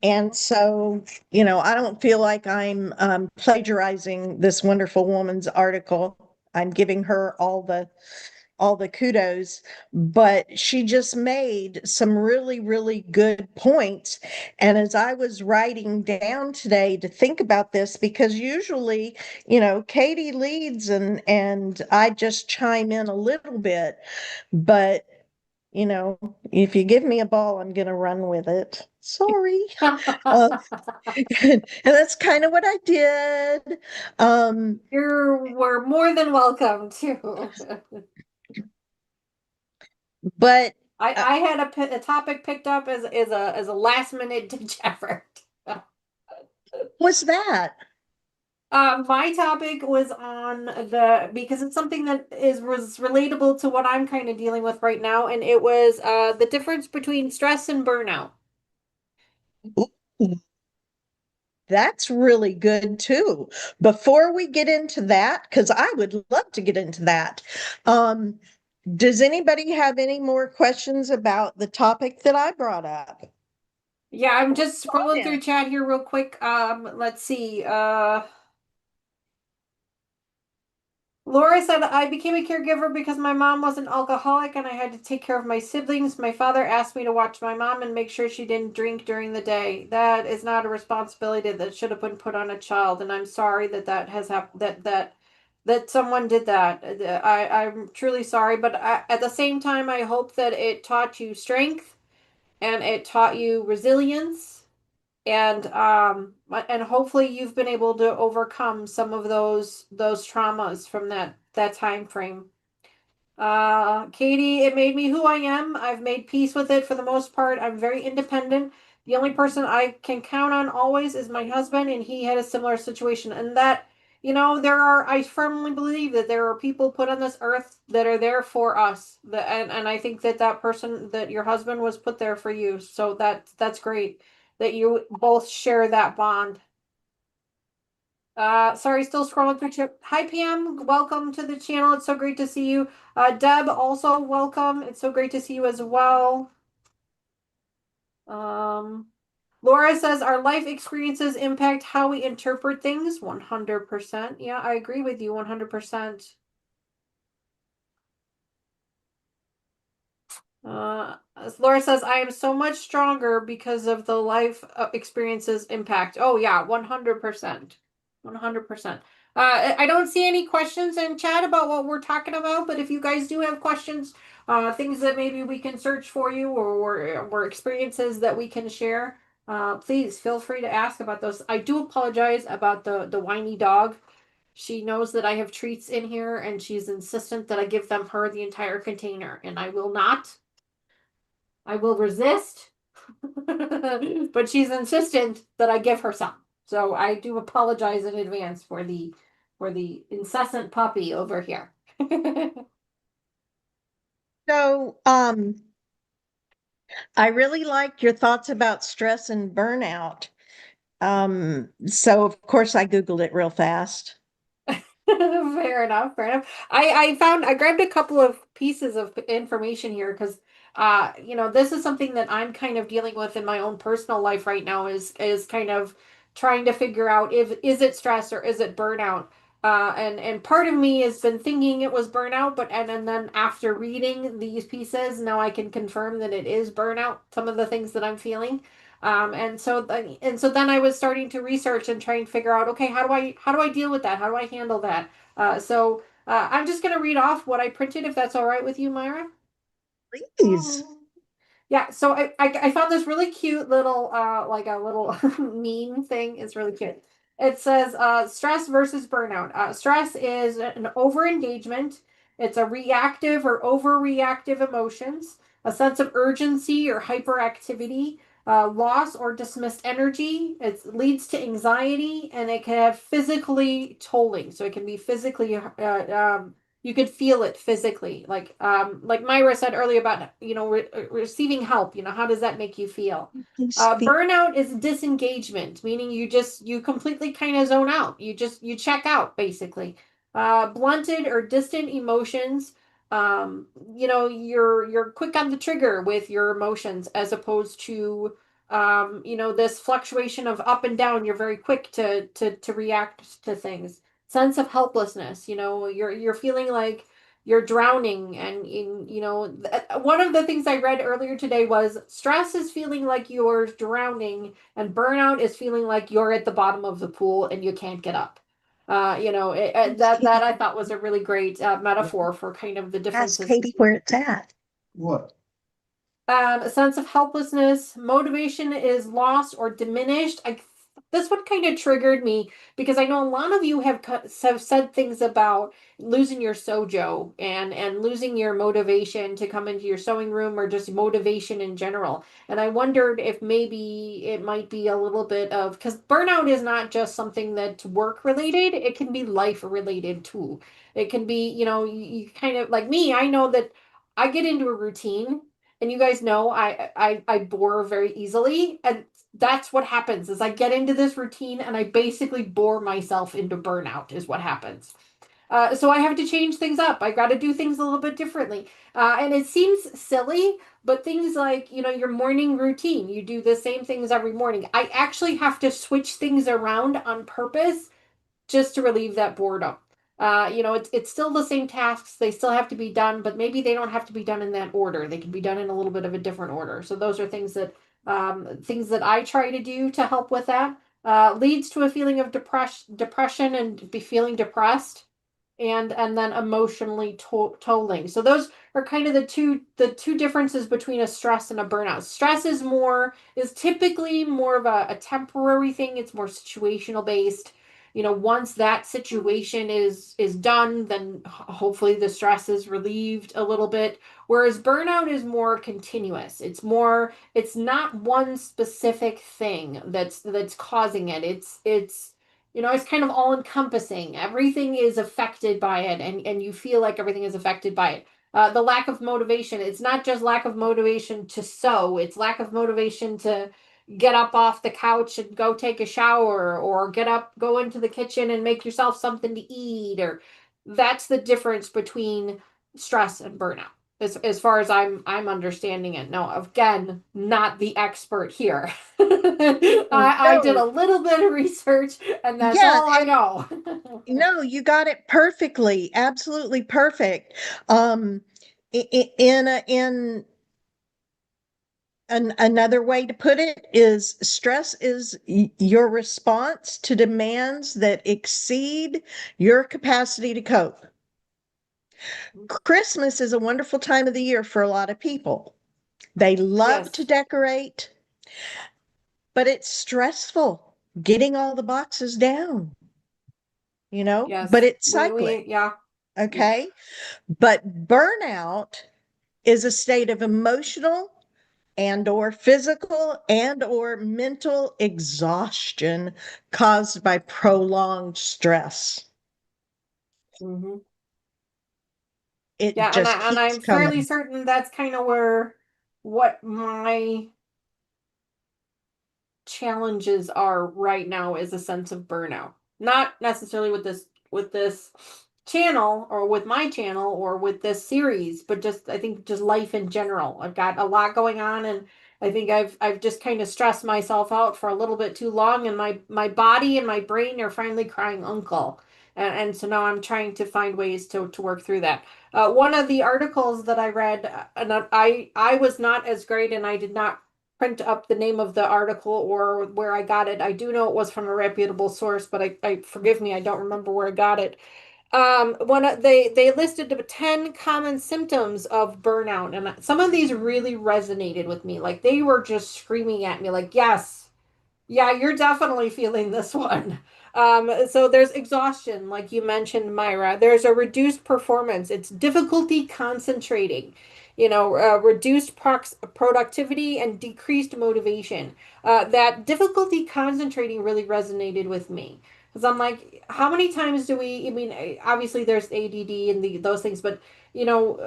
And so, I don't feel like I'm plagiarizing this wonderful woman's article. I'm giving her all the kudos, but she just made some really, really good points. And as I was writing down today to think about this, because usually, Katie leads and I just chime in a little bit, but if you give me a ball, I'm going to run with it. Sorry. Uh, and that's kind of what I did. Um, We're more than welcome to. but uh, I had a topic picked up as a last minute ditch effort. what's that? My topic was on the because it's something that was relatable to what I'm kind of dealing with right now, and it was the difference between stress and burnout. Ooh, that's really good too. Before we get into that, because I would love to get into that, um, does anybody have any more questions about the topic that I brought up? Yeah, I'm just scrolling through Comment. chat here real quick. Let's see. Laura said, I became a caregiver because my mom was an alcoholic and I had to take care of my siblings. My father asked me to watch my mom and make sure she didn't drink during the day. That is not a responsibility that should have been put on a child, and I'm sorry that that has happened. That someone did that. I'm truly sorry, but at the same time, I hope that it taught you strength and it taught you resilience, and hopefully you've been able to overcome some of those traumas from that time frame. Katie, it made me who I am. I've made peace with it for the most part. I'm very independent. The only person I can count on always is my husband, and he had a similar situation. And that, I firmly believe that there are people put on this earth that are there for us. And I think that person, that your husband was put there for you. So that's great that you both share that bond. Sorry, still scrolling through chat. Hi, PM. Welcome to the channel. It's so great to see you. Deb, also welcome. It's so great to see you as well. Um, Laura says our life experiences impact how we interpret things. 100%. Yeah, I agree with you. 100%. Uh, Laura says, I am so much stronger because of the life experiences impact. Oh, yeah, 100%. 100%. I don't see any questions in chat about what we're talking about, but if you guys do have questions, things that maybe we can search for you or experiences that we can share, please feel free to ask about those. I do apologize about the whiny dog. She knows that I have treats in here and she's insistent that I give her the entire container, and I will not. I will resist, but she's insistent that I give her some. So I do apologize in advance for the incessant puppy over here. So, I really like your thoughts about stress and burnout. So of course I Googled it real fast. Fair enough, fair enough. I grabbed a couple of pieces of information here because this is something that I'm kind of dealing with in my own personal life right now, is kind of trying to figure out if is it stress or is it burnout. And part of me has been thinking it was burnout, but and then after reading these pieces, now I can confirm that it is burnout, some of the things that I'm feeling. And so then I was starting to research and try and figure out, okay, how do I deal with that? How do I handle that? I'm just gonna read off what I printed, if that's all right with you, Myra. Please. Yeah, so I found this really cute little like a little meme thing. It's really cute. It says stress versus burnout. Stress is an overengagement. It's a reactive or overreactive emotions, a sense of urgency or hyperactivity, loss or dismissed energy. It leads to anxiety, and it can have physically tolling. So it can be physically, you could feel it physically. Like Myra said earlier about, receiving help. How does that make you feel? Please speak. Burnout is disengagement, meaning you completely kind of zone out. You check out basically. Blunted or distant emotions. You're quick on the trigger with your emotions as opposed to this fluctuation of up and down. You're very quick to react to things. Sense of helplessness. You're feeling like you're drowning, and one of the things I read earlier today was stress is feeling like you're drowning, and burnout is feeling like you're at the bottom of the pool and you can't get up. That I thought was a really great metaphor for kind of the Ask differences. Katie where it's at. A sense of helplessness. Motivation is lost or diminished. This one kind of triggered me because I know a lot of you have said things about losing your sojo and losing your motivation to come into your sewing room, or just motivation in general. And I wondered if maybe it might be a little bit of, because burnout is not just something that's work related, it can be life related too. It can be, you kind of like me, I know that I get into a routine, and you guys know I bore very easily, and that's what happens is I get into this routine and I basically bore myself into burnout is what happens. So I have to change things up. I got to do things a little bit differently. And it seems silly, but things like, your morning routine, you do the same things every morning. I actually have to switch things around on purpose just to relieve that boredom. It's still the same tasks. They still have to be done, but maybe they don't have to be done in that order. They can be done in a little bit of a different order. So those are things that I try to do to help with that. Leads to a feeling of depression and be feeling depressed, and then emotionally tolling. So those are kind of the two differences between a stress and a burnout. Stress is typically more of a temporary thing. It's more situational based. Once that situation is done, then hopefully the stress is relieved a little bit. Whereas burnout is more continuous. It's not one specific thing that's causing it. It's kind of all encompassing. Everything is affected by it, and you feel like everything is affected by it. The lack of motivation, it's not just lack of motivation to sew, it's lack of motivation to get up off the couch and go take a shower, or get up, go into the kitchen and make yourself something to eat. Or that's the difference between stress and burnout. As far as I'm understanding it. No, again, not the expert here. I did No, a little bit of research, and that's yeah, all I and know. no, you got it perfectly, absolutely perfect. Um, in another way to put it is stress is your response to demands that exceed your capacity to cope. Christmas is a wonderful time of the year for a lot of people. They love to Yes, decorate, but it's stressful getting all the boxes down, but yes. it's cyclic. Yeah. Mm. Okay. But burnout is a state of emotional and or physical and or mental exhaustion caused by prolonged stress. Hmm. It Yeah, and just I and keeps I'm fairly coming. certain that's kind of where what my challenges are right now is a sense of burnout. Not necessarily with this channel, or with my channel, or with this series, but just I think just life in general. I've got a lot going on, and I think I've just kind of stressed myself out for a little bit too long, and my body and my brain are finally crying uncle. And so now I'm trying to find ways to work through that. One of the articles that I read, and I was not as great, and I did not print up the name of the article or where I got it. I do know it was from a reputable source, but I forgive me, I don't remember where I got it. They listed the 10 common symptoms of burnout, and some of these really resonated with me. Like they were just screaming at me, like, yes, yeah, you're definitely feeling this one. So there's exhaustion, like you mentioned, Myra. There's a reduced performance. It's difficulty concentrating. reduced productivity and decreased motivation. That difficulty concentrating really resonated with me. Because I'm like, how many times do we, I mean, obviously there's ADD and those things, but, you know,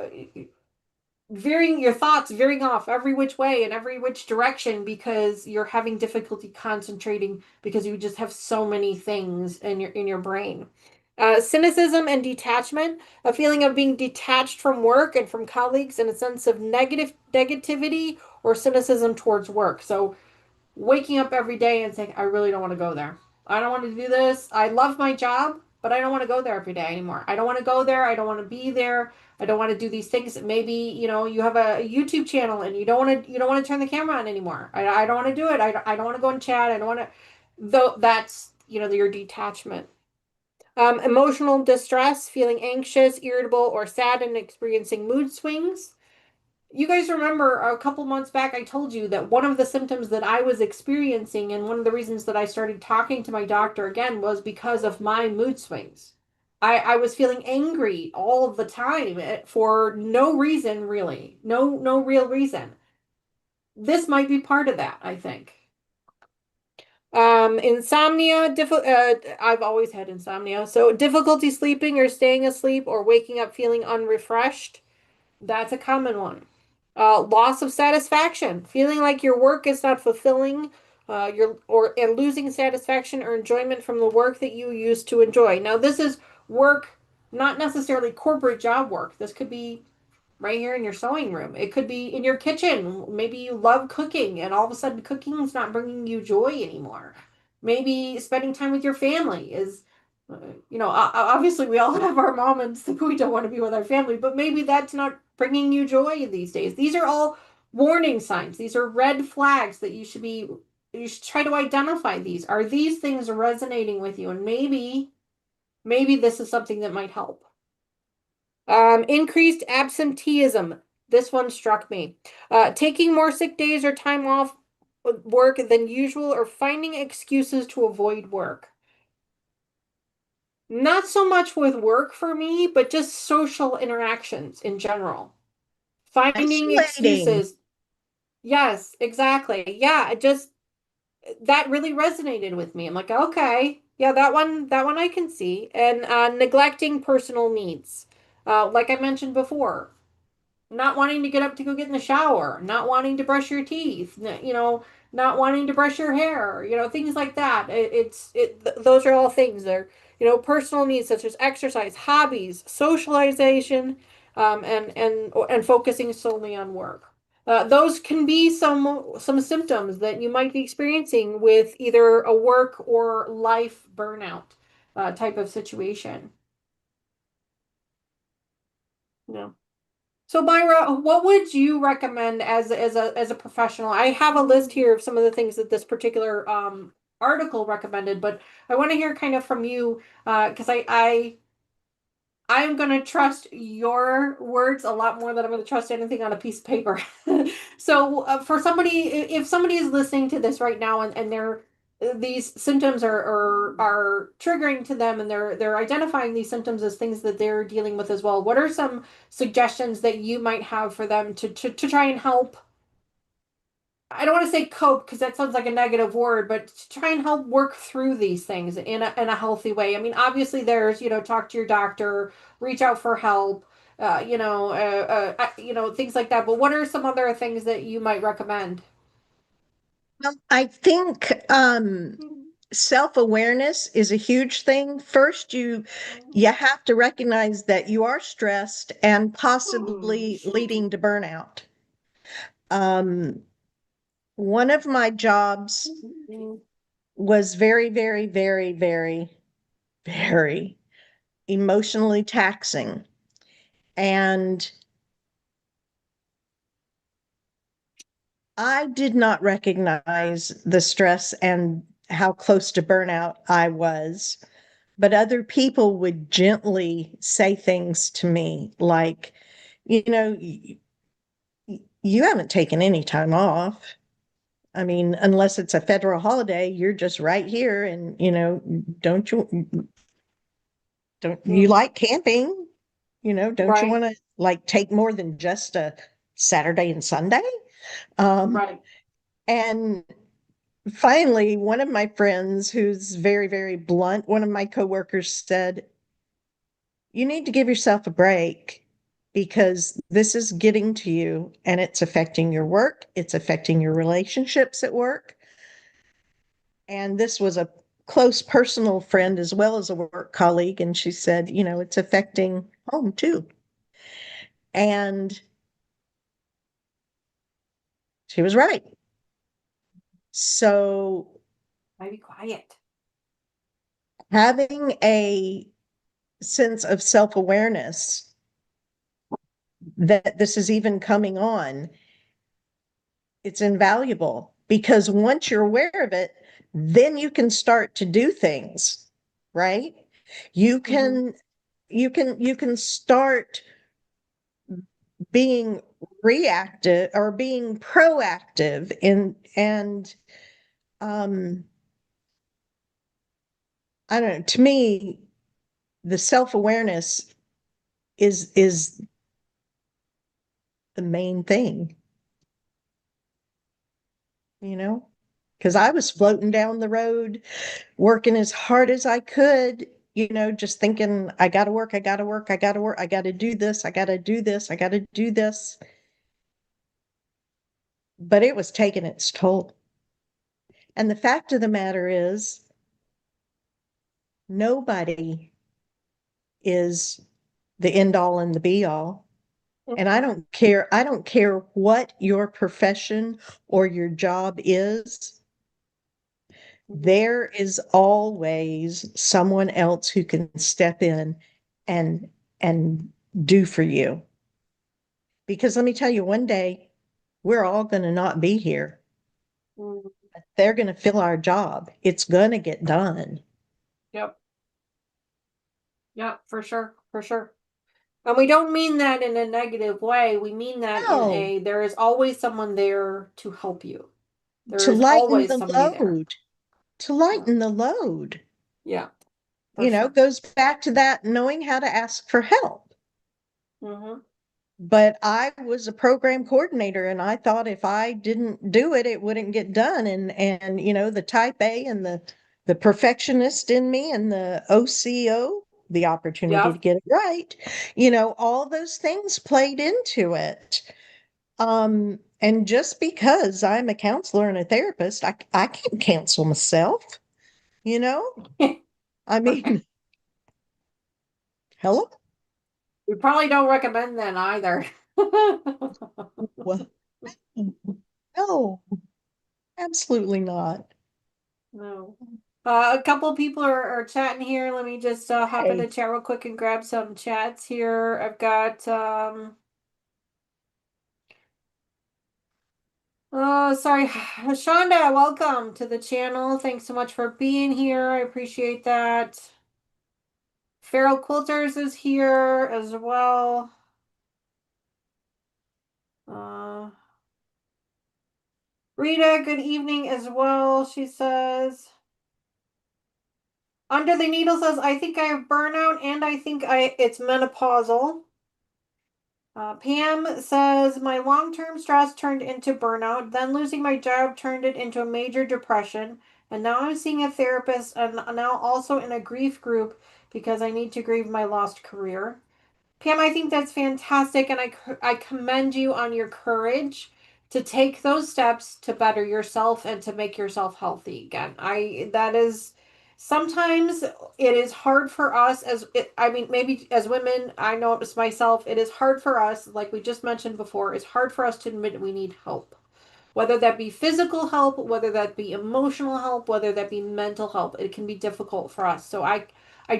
veering your thoughts, veering off every which way and every which direction because you're having difficulty concentrating because you just have so many things in your brain. Cynicism and detachment, a feeling of being detached from work and from colleagues, and a sense of negativity or cynicism towards work. So waking up every day and saying, I really don't want to go there. I don't want to do this. I love my job, but I don't want to go there every day anymore. I don't want to go there. I don't want to be there. I don't want to do these things. Maybe, you have a YouTube channel and you don't want to turn the camera on anymore. I don't want to do it. I don't want to go and chat. I don't want to, though that's, your detachment. Emotional distress, feeling anxious, irritable, or sad and experiencing mood swings. You guys remember a couple months back, I told you that one of the symptoms that I was experiencing, and one of the reasons that I started talking to my doctor again, was because of my mood swings. I was feeling angry all of the time for no reason, really. No real reason. This might be part of that, I think. Insomnia, I've always had insomnia. So difficulty sleeping or staying asleep or waking up feeling unrefreshed. That's a common one. Loss of satisfaction, feeling like your work is not fulfilling, and losing satisfaction or enjoyment from the work that you used to enjoy. Now, this is work, not necessarily corporate job work. This could be right here in your sewing room. It could be in your kitchen. Maybe you love cooking and all of a sudden cooking is not bringing you joy anymore. Maybe spending time with your family is, obviously we all have our moments that we don't want to be with our family, but maybe that's not bringing you joy these days. These are all warning signs. These are red flags that you should try to identify these. Are these things resonating with you? And maybe this is something that might help. Increased absenteeism. This one struck me. Taking more sick days or time off work than usual or finding excuses to avoid work. Not so much with work for me, but just social interactions in general. Finding Isolating. excuses. Yes, exactly. Yeah, that really resonated with me. I'm like, okay, yeah, that one I can see. And neglecting personal needs. Like I mentioned before, not wanting to get up to go get in the shower, not wanting to brush your teeth, not wanting to brush your hair, things like that. Those are all things that are, personal needs such as exercise, hobbies, socialization, and focusing solely on work. Those can be some symptoms that you might be experiencing with either a work or life burnout type of situation. Yeah. So Myra, what would you recommend as a professional? I have a list here of some of the things that this particular article recommended, but I want to hear kind of from you because I'm going to trust your words a lot more than I'm going to trust anything on a piece of paper. So, for somebody, if somebody is listening to this right now and these symptoms are triggering to them and they're identifying these symptoms as things that they're dealing with as well, what are some suggestions that you might have for them to try and help? I don't want to say cope because that sounds like a negative word, but to try and help work through these things in a healthy way. I mean, obviously there's, talk to your doctor, reach out for help, things like that. But what are some other things that you might recommend? Well, I think self-awareness is a huge thing. First, you have to recognize that you are stressed and possibly leading to burnout. Um, One of my jobs was very, very, very, very, very emotionally taxing. And I did not recognize the stress and how close to burnout I was, but other people would gently say things to me like, you haven't taken any time off. I mean, unless it's a federal holiday, you're just right here. And, don't don't you Mm, like camping? Don't you right. want to like take more than just a Saturday and Sunday. Um, Right. and finally, one of my friends, who's very, very blunt, one of my coworkers said, you need to give yourself a break because this is getting to you and it's affecting your work, it's affecting your relationships at work. And this was a close personal friend as well as a work colleague. And she said, it's affecting home too. And she was right. So Might be quiet. having a sense of self-awareness that this is even coming on, it's invaluable because once you're aware of it, then you can start to do things, right? You Mm-hmm. can you can start being reactive or being proactive in and um I don't know, to me the self-awareness is the main thing, you know, because I was floating down the road working as hard as I could, just thinking, I got to work, I got to work, I got to work, I got to do this, I got to do this, I got to do this. But it was taking its toll. And the fact of the matter is, nobody is the end all and the be all. And I don't care what your profession or your job is. Mm-hmm. There is always someone else who can step in and and do for you. Because let me tell you, one day we're all going to not be here. Mm-hmm. They're going to fill our job. It's going to get done. Yep. Yep. For sure. For sure. And we don't mean that in a negative way. We mean that in No, a there is always someone there to help you. There to is lighten always the somebody there. load, to Yeah. lighten the load, Yeah. For sure. goes back to that knowing how to ask for help. Mm-hmm. But I was a program coordinator and I thought if I didn't do it, it wouldn't get done. And the type A and the perfectionist in me and the OCO, the opportunity to Yep. get it right, all those things played into it. And just because I'm a counselor and a therapist, I can't cancel myself, you know? I Right. mean, hello? We probably don't recommend that either. Well, no, absolutely not. No. A couple people are chatting here. Let me just hop into Okay. chat real quick and grab some chats here. I've got oh, sorry, Shonda, welcome to the channel. Thanks so much for being here. I appreciate that. Feral Quilters is here as well. Uh, Rita, good evening as well. She says, Under the Needle says, I think I have burnout and I think it's menopausal. Pam says, my long-term stress turned into burnout, then losing my job turned it into a major depression, and now I'm seeing a therapist and now also in a grief group because I need to grieve my lost career. Pam, I think that's fantastic, and I commend you on your courage to take those steps to better yourself and to make yourself healthy again. I that is sometimes it is hard for us I mean maybe as women, I know it's myself, it is hard for us, like we just mentioned before, it's hard for us to admit we need help, whether that be physical help, whether that be emotional help, whether that be mental help. It can be difficult for us. So I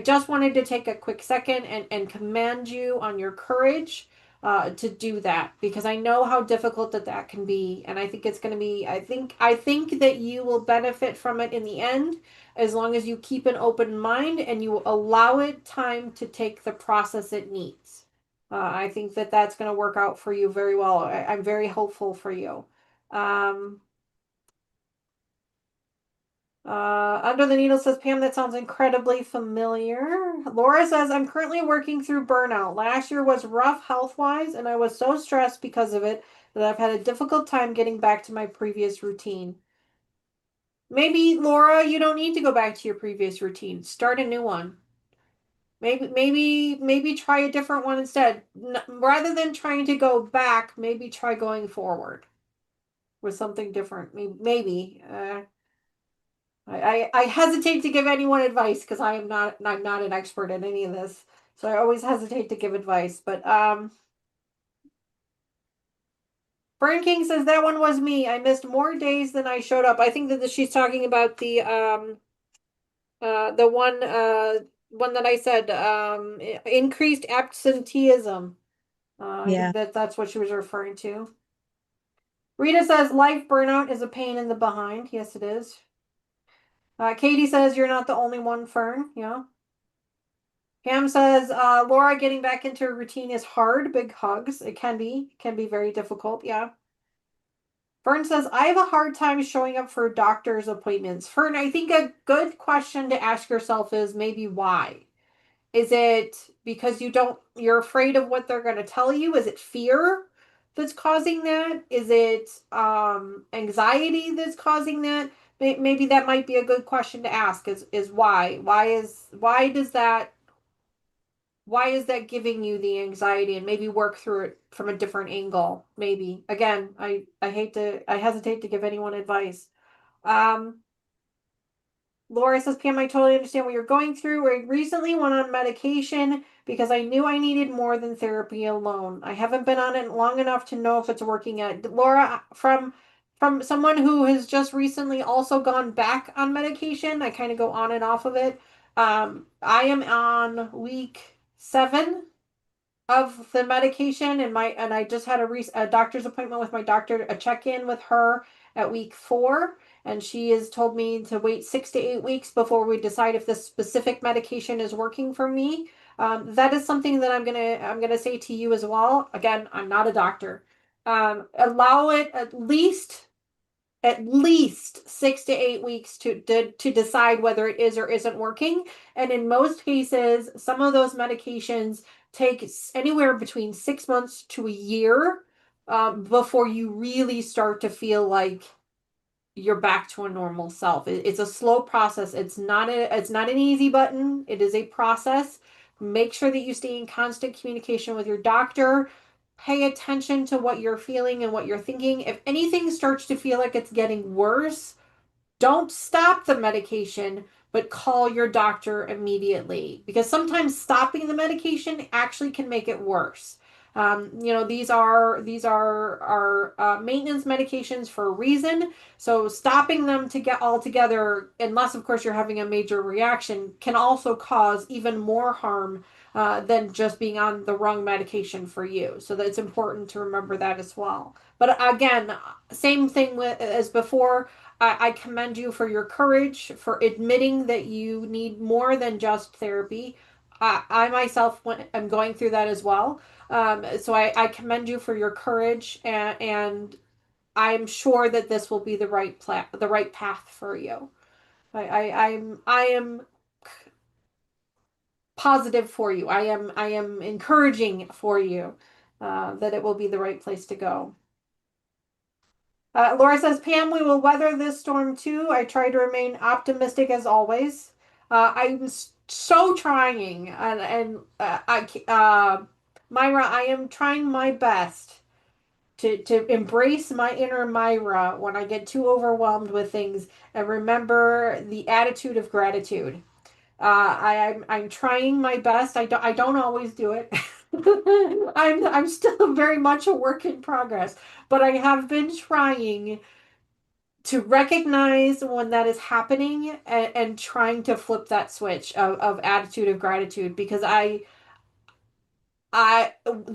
just wanted to take a quick second and commend you on your courage to do that, because I know how difficult that can be, and I think it's going to be. I think that you will benefit from it in the end, as long as you keep an open mind and you allow it time to take the process it needs. I think that that's going to work out for you very well. I'm very hopeful for you. Um, Under the Needle says, Pam, that sounds incredibly familiar. Laura says, I'm currently working through burnout. Last year was rough health-wise, and I was so stressed because of it that I've had a difficult time getting back to my previous routine. Maybe, Laura, you don't need to go back to your previous routine. Start a new one. Maybe try a different one instead. Rather than trying to go back, maybe try going forward with something different. Maybe. I hesitate to give anyone advice because I'm not an expert in any of this. So I always hesitate to give advice. But Fern King says that one was me. I missed more days than I showed up. I think that she's talking about the one that I said increased absenteeism. I Yeah. think that that's what she was referring to. Rita says life burnout is a pain in the behind. Yes, it is. Katie says you're not the only one, Fern. Yeah. Pam says, Laura, getting back into a routine is hard. Big hugs. It can be very difficult. Yeah. Fern says, I have a hard time showing up for doctor's appointments. Fern, I think a good question to ask yourself is maybe why? Is it because you're afraid of what they're going to tell you? Is it fear that's causing that? Is it anxiety that's causing that? Maybe that might be a good question to ask is why? Why is that giving you the anxiety, and maybe work through it from a different angle? Maybe. Again, I hesitate to give anyone advice. Um Laura says, Pam, I totally understand what you're going through. I recently went on medication because I knew I needed more than therapy alone. I haven't been on it long enough to know if it's working yet. Laura, from someone who has just recently also gone back on medication, I kind of go on and off of it. I am on week 7 of the medication, and I just had a doctor's appointment with my doctor, a check-in with her at week 4, and she has told me to wait 6 to 8 weeks before we decide if this specific medication is working for me. That is something that I'm gonna say to you as well. Again, I'm not a doctor. Allow it at least 6 to 8 weeks to decide whether it is or isn't working. And in most cases, some of those medications take anywhere between 6 months to a year before you really start to feel like you're back to a normal self. It's a slow process. It's not an easy button. It is a process. Make sure that you stay in constant communication with your doctor. Pay attention to what you're feeling and what you're thinking. If anything starts to feel like it's getting worse, don't stop the medication, but call your doctor immediately, because sometimes stopping the medication actually can make it worse. These are maintenance medications for a reason. So stopping them to get all together, unless of course you're having a major reaction, can also cause even more harm than just being on the wrong medication for you. So that's important to remember that as well. But again, same thing as before. I commend you for your courage, for admitting that you need more than just therapy. I myself am going through that as well. So I commend you for your courage, and I'm sure that this will be the right path for you. I am positive for you. I am encouraging for you that it will be the right place to go. Laura says, Pam, we will weather this storm too. I try to remain optimistic as always. I'm so trying, Myra, I am trying my best to embrace my inner Myra when I get too overwhelmed with things and remember the attitude of gratitude. I'm trying my best. I don't always do it. I'm still very much a work in progress, but I have been trying to recognize when that is happening, and trying to flip that switch of attitude of gratitude, because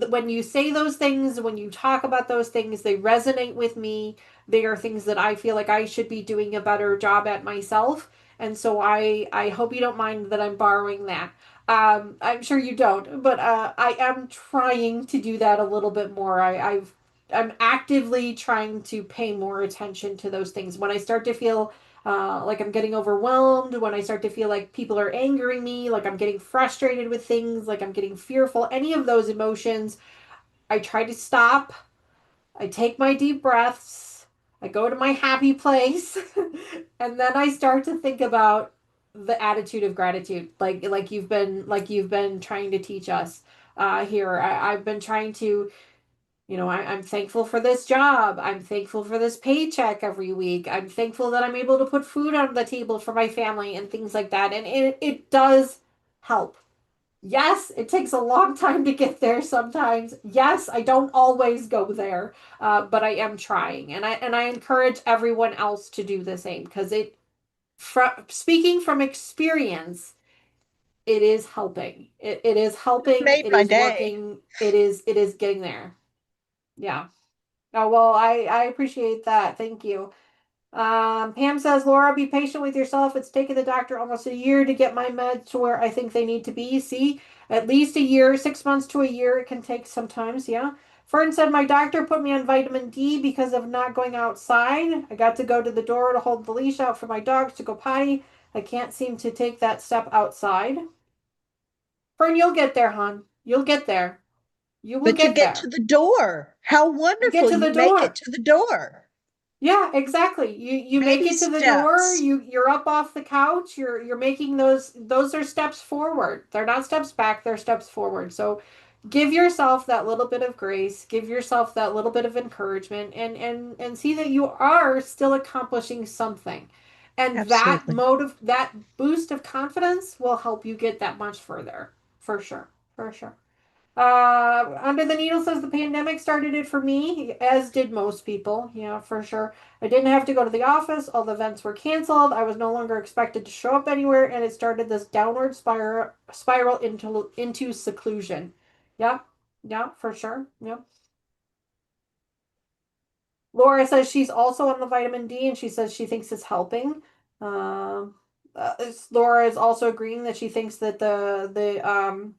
when you say those things, when you talk about those things, they resonate with me. They are things that I feel like I should be doing a better job at myself. And so I hope you don't mind that I'm borrowing that. I'm sure you don't, but I am trying to do that a little bit more. I'm actively trying to pay more attention to those things. When I start to feel like I'm getting overwhelmed, when I start to feel like people are angering me, like I'm getting frustrated with things, like I'm getting fearful, any of those emotions, I try to stop. I take my deep breaths. I go to my happy place. And then I start to think about the attitude of gratitude, like you've been trying to teach us here. I've been trying to, I'm thankful for this job. I'm thankful for this paycheck every week. I'm thankful that I'm able to put food on the table for my family and things like that. And it does help. Yes, it takes a long time to get there sometimes. Yes, I don't always go there, but I am trying, and I encourage everyone else to do the same because speaking from experience, it is helping. It is helping. Made It my is day. working. It is getting there. Yeah. Oh, well, I appreciate that. Thank you. Pam says, Laura, be patient with yourself. It's taken the doctor almost a year to get my meds to where I think they need to be. See, at least a year, 6 months to a year, it can take sometimes. Yeah. Fern said, my doctor put me on vitamin D because of not going outside. I got to go to the door to hold the leash out for my dogs to go potty. I can't seem to take that step outside. Fern, you'll get there, hon. You'll get there. You will But you get get to there. the door. How You get wonderful to you the make it door. to the door. Yeah, exactly. You make Baby it to the door, steps. you're up off the couch, you're making those are steps forward. They're not steps back, they're steps forward. So give yourself that little bit of grace, give yourself that little bit of encouragement and see that you are still accomplishing something. And that Absolutely. motive, that boost of confidence will help you get that much further. For sure. For sure. Under the Needle says the pandemic started it for me, as did most people. Yeah, for sure. I didn't have to go to the office. All the events were canceled. I was no longer expected to show up anywhere, and it started this downward spiral into seclusion. Yeah, yeah, for sure. Yeah. Laura says she's also on the vitamin D, and she says she thinks it's helping. Um, Laura is also agreeing that she thinks that the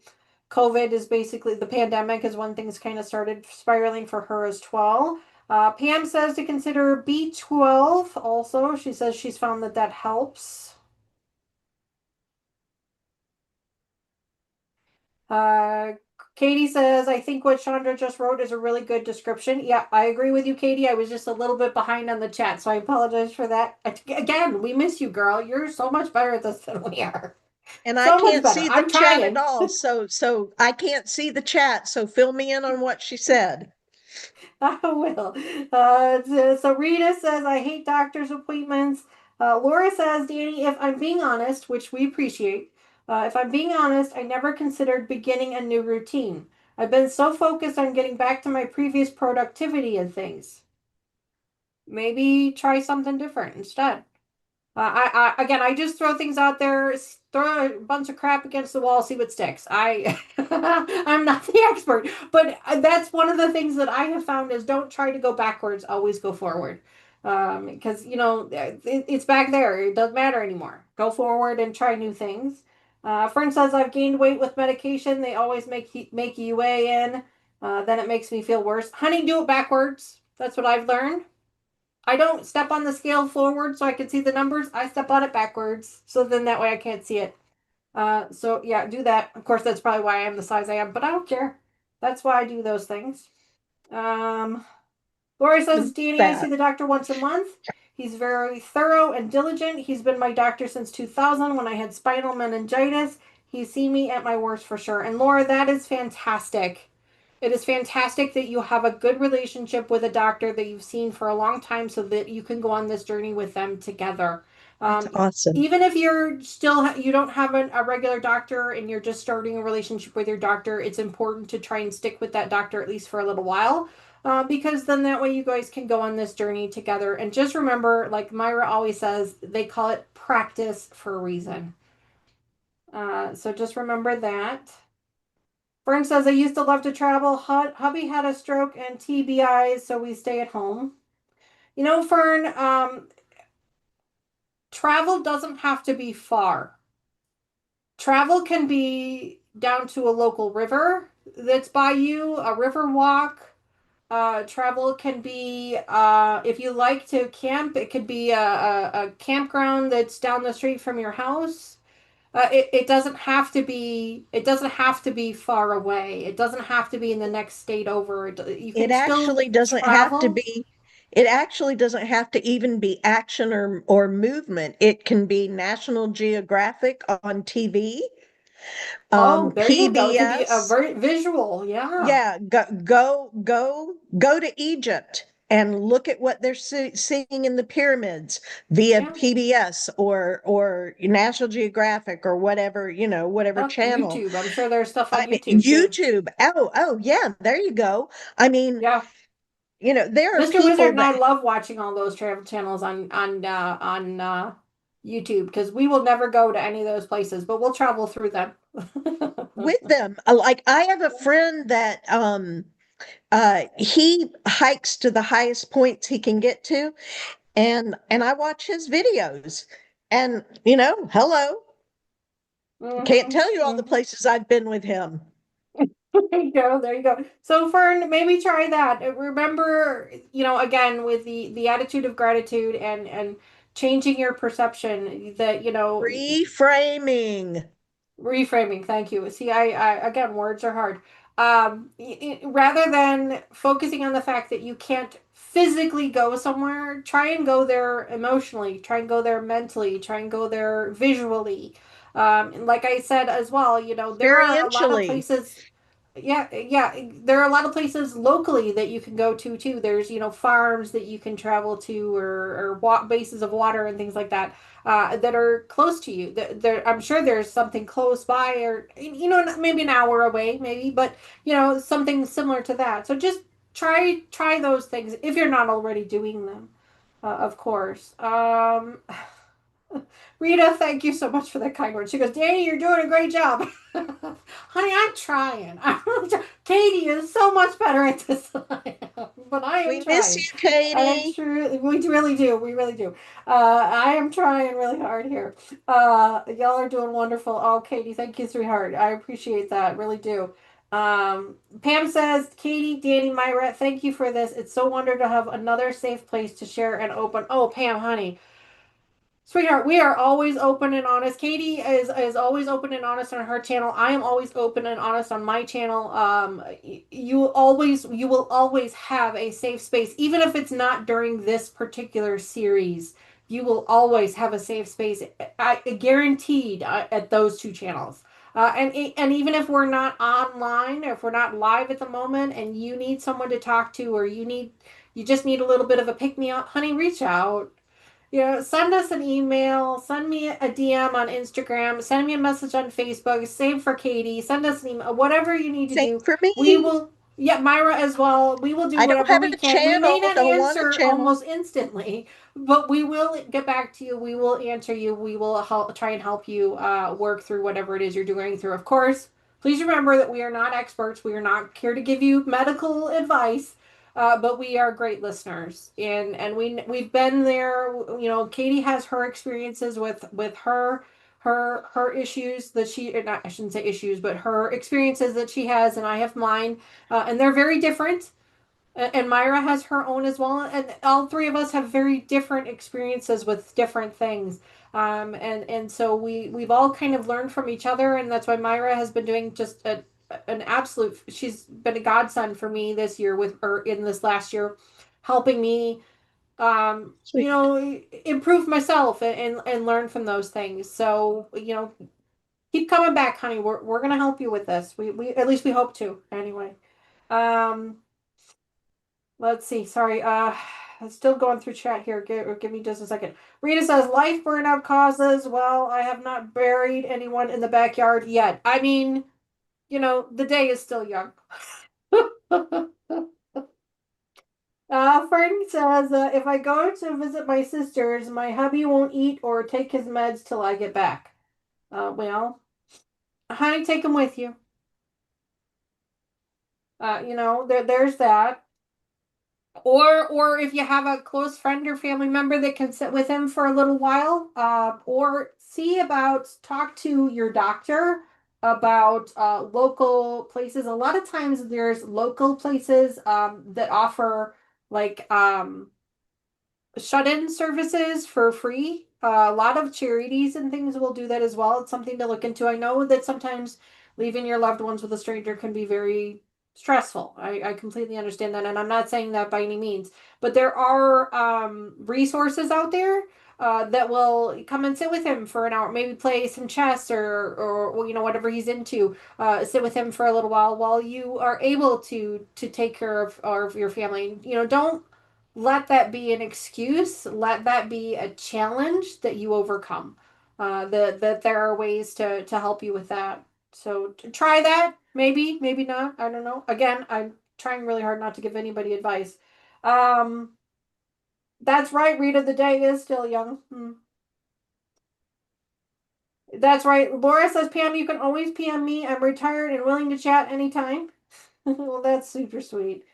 COVID is basically the pandemic is when things kind of started spiraling for her as well. Pam says to consider B12 also. She says she's found that that helps. Uh, Katie says, I think what Chandra just wrote is a really good description. Yeah, I agree with you, Katie. I was just a little bit behind on the chat, so I apologize for that. Again, we miss you, girl. You're so much better at this than we are. And I So much can't better. see the I'm chat at trying. all. So I can't see the chat. So fill me in on what she said. I will. So Rita says, I hate doctor's appointments. Laura says, Danny, if I'm being honest, which we appreciate, if I'm being honest, I never considered beginning a new routine. I've been so focused on getting back to my previous productivity and things. Maybe try something different instead. Again, I just throw things out there, throw a bunch of crap against the wall, see what sticks. I'm not the expert, but that's one of the things that I have found is don't try to go backwards, always go forward. Because it's back there. It doesn't matter anymore. Go forward and try new things. Friend says I've gained weight with medication. They always make you weigh in. Then it makes me feel worse. Honey, do it backwards. That's what I've learned. I don't step on the scale forward so I can see the numbers. I step on it backwards. So then that way I can't see it. So yeah, do that. Of course, that's probably why I am the size I am, but I don't care. That's why I do those things. Um, Lori says, Danny, I see That. the doctor once a month. He's very thorough and diligent. He's been my doctor since 2000 when I had spinal meningitis. He's seen me at my worst for sure. And Laura, that is fantastic. It is fantastic that you have a good relationship with a doctor that you've seen for a long time so that you can go on this journey with them together. That's Um, awesome. Even if you're still you don't have a regular doctor and you're just starting a relationship with your doctor, it's important to try and stick with that doctor at least for a little while, because then that way you guys can go on this journey together. And just remember, like Myra always says, they call it practice for a reason. So just remember that. Fern says, I used to love to travel. Hubby had a stroke and TBIs, so we stay at home. Fern, travel doesn't have to be far. Travel can be down to a local river that's by you, a river walk. Travel can be, if you like to camp, it could be a campground that's down the street from your house. It doesn't have to be, it doesn't have to be far away. It doesn't have to be in the next state over. You It can still actually doesn't have to travel. be, it actually doesn't have to even be action or movement. It can be National Geographic on TV, Oh, there you go. It could be a PBS. very visual. Yeah. Yeah, go to Egypt and look at what they're seeing in the pyramids via Yeah. PBS or National Geographic or whatever, whatever Oh, channel. YouTube. I'm sure there's stuff on I mean, YouTube too. YouTube. Oh, yeah, there you go. I mean, Yeah. there are Mr. Wizard people and that I love watching all those travel channels on YouTube because we will never go to any of those places, but we'll travel through them. with them, like I have a friend that he hikes to the highest points he can get to, and I watch his videos, and hello, can't Hmm. tell you all the places I've been with him. There you go. There you go. So Fern, maybe try that. Remember, again with the attitude of gratitude and changing your perception that, Reframing. reframing, thank you. See, I again, words are hard. Rather than focusing on the fact that you can't physically go somewhere, try and go there emotionally, try and go there mentally, try and go there visually. And like I said as well, there are a lot of Experientially. places. Yeah, yeah. There are a lot of places locally that you can go to too. There's, farms that you can travel to or bases of water and things like that that are close to you. I'm sure there's something close by or, maybe an hour away, maybe, but, something similar to that. So just try those things if you're not already doing them, of course. Rita, thank you so much for that kind word. She goes, Danny, you're doing a great job. Honey, I'm trying. Katie is so much better at this than I am, but I am We miss trying. you, I am Katie. true. We really do. We really do. I am trying really hard here. Y'all are doing wonderful. Oh, Katie, thank you, sweetheart. I appreciate that. Really do. Pam says, Katie, Danny, Myra, thank you for this. It's so wonderful to have another safe place to share and open. Oh, Pam, honey, sweetheart, we are always open and honest. Katie is always open and honest on her channel. I am always open and honest on my channel. You will always have a safe space, even if it's not during this particular series. You will always have a safe space. I guaranteed at those two channels. And even if we're not online, or if we're not live at the moment, and you need someone to talk to, or you just need a little bit of a pick me up, honey, reach out. Send us an email, send me a DM on Instagram, send me a message on Facebook, same for Katie, send us an email, whatever you need to Same do. for We me. will, yeah, Myra as well. We will do I don't whatever have we a can. We may channel, not don't want a answer channel. almost instantly, but we will get back to you. We will answer you. We will try and help you work through whatever it is you're going through. Of course, please remember that we are not experts. We are not here to give you medical advice. But we are great listeners, and we've been there. Katie has her experiences with her issues that she, not, I shouldn't say issues, but her experiences that she has, and I have mine, and they're very different. And Myra has her own as well, and all three of us have very different experiences with different things. And so we've all kind of learned from each other, and that's why Myra has been doing just an absolute. She's been a godsend for me this year or in this last year, helping me, Sweet. improve myself and learn from those things. So keep coming back, honey. We're gonna help you with this. We at least we hope to anyway. Um. Let's see. Sorry. I'm still going through chat here. Give me just a second. Rita says life burnout causes. Well, I have not buried anyone in the backyard yet. I mean, the day is still young. Fern says, if I go to visit my sisters, my hubby won't eat or take his meds till I get back. Well, honey, take him with you. There's that. Or if you have a close friend or family member that can sit with him for a little while, or talk to your doctor about local places. A lot of times there's local places that offer like shut-in services for free. A lot of charities and things will do that as well. It's something to look into. I know that sometimes leaving your loved ones with a stranger can be very stressful. I completely understand that, and I'm not saying that by any means, but there are resources out there that will come and sit with him for an hour, maybe play some chess or whatever he's into. Sit with him for a little while you are able to take care of your family. Don't let that be an excuse. Let that be a challenge that you overcome. That there are ways to help you with that. So try that. Maybe, maybe not. I don't know. Again, I'm trying really hard not to give anybody advice. Um, that's right. Rita, the day is still young. Hmm. That's right. Laura says, Pam, you can always PM me. I'm retired and willing to chat anytime. Well, that's super sweet.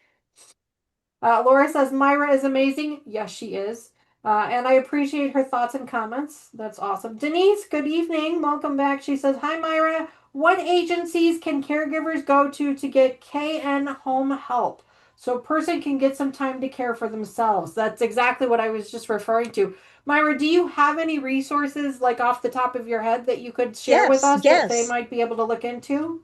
Laura says Myra is amazing. Yes, she is. And I appreciate her thoughts and comments. That's awesome. Denise, good evening. Welcome back. She says, Hi, Myra. What agencies can caregivers go to get KN home help so a person can get some time to care for themselves? That's exactly what I was just referring to. Myra, do you have any resources like off the top of your head that you could share with Yes, us that they yes. might be able to look into?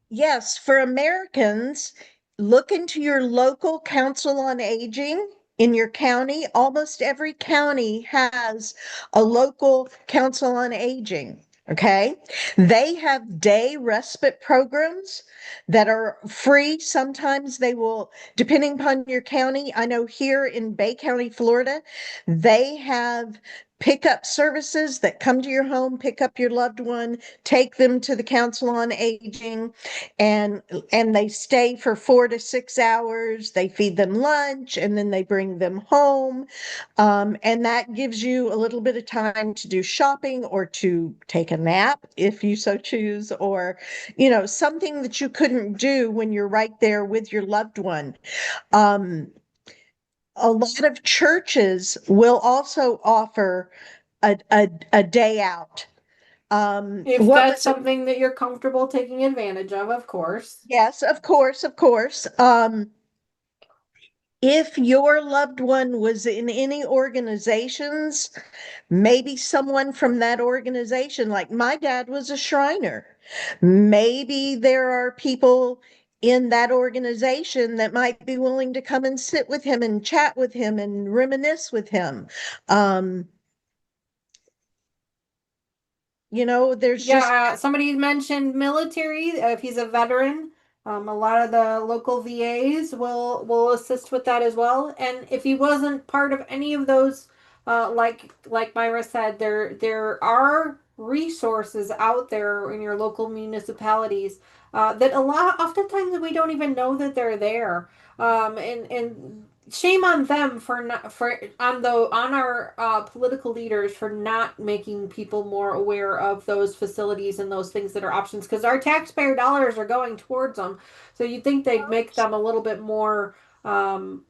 Yes, for Americans, look into your local council on aging in your county. Almost every county has a local council on aging. Okay. They have day respite programs that are free. Sometimes they will, depending upon your county. I know here in Bay County, Florida, they have pickup services that come to your home, pick up your loved one, take them to the council on aging, and they stay for 4 to 6 hours. They feed them lunch and then they bring them home, and that gives you a little bit of time to do shopping or to take a nap if you so choose, or something that you couldn't do when you're right there with your loved one. um, a lot of churches will also offer a day out. If What that's was it? something that you're comfortable taking advantage of course. Yes, of course, of course. If your loved one was in any organizations, maybe someone from that organization, like my dad was a Shriner, maybe there are people in that organization that might be willing to come and sit with him and chat with him and reminisce with him. Um, there's just Yeah, somebody mentioned military. If he's a veteran, a lot of the local VAs will assist with that as well. And if he wasn't part of any of those, like Myra said, there are resources out there in your local municipalities that a lot oftentimes we don't even know that they're there. And shame on them for not for on our political leaders for not making people more aware of those facilities and those things that are options because our taxpayer dollars are going towards them. So you'd think they'd make them a little bit more um,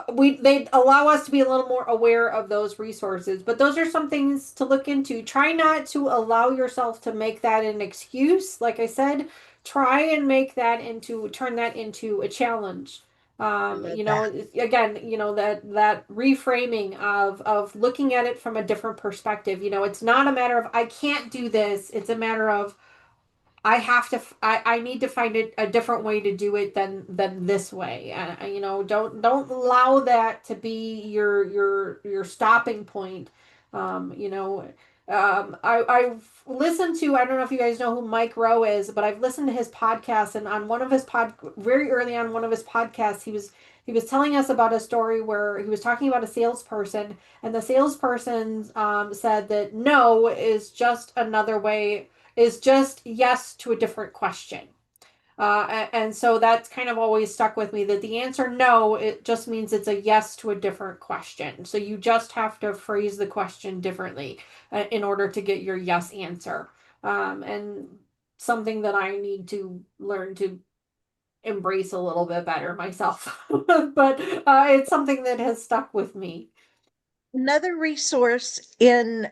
they allow us to be a little more aware of those resources, but those are some things to look into. Try not to allow yourself to make that an excuse. Like I said, try and make that into turn that into a challenge. I love that. Again, that reframing of looking at it from a different perspective. It's not a matter of I can't do this. It's a matter of I have to. I need to find a different way to do it than this way. Don't allow that to be your stopping point. I've listened to. I don't know if you guys know who Mike Rowe is, but I've listened to his podcast, and on one of his very early on one of his podcasts, he was telling us about a story where he was talking about a salesperson, and the salesperson said that no is just another way is just yes to a different question. And so that's kind of always stuck with me that the answer no, it just means it's a yes to a different question. So you just have to phrase the question differently in order to get your yes answer. And something that I need to learn to embrace a little bit better myself. But it's something that has stuck with me. Another resource in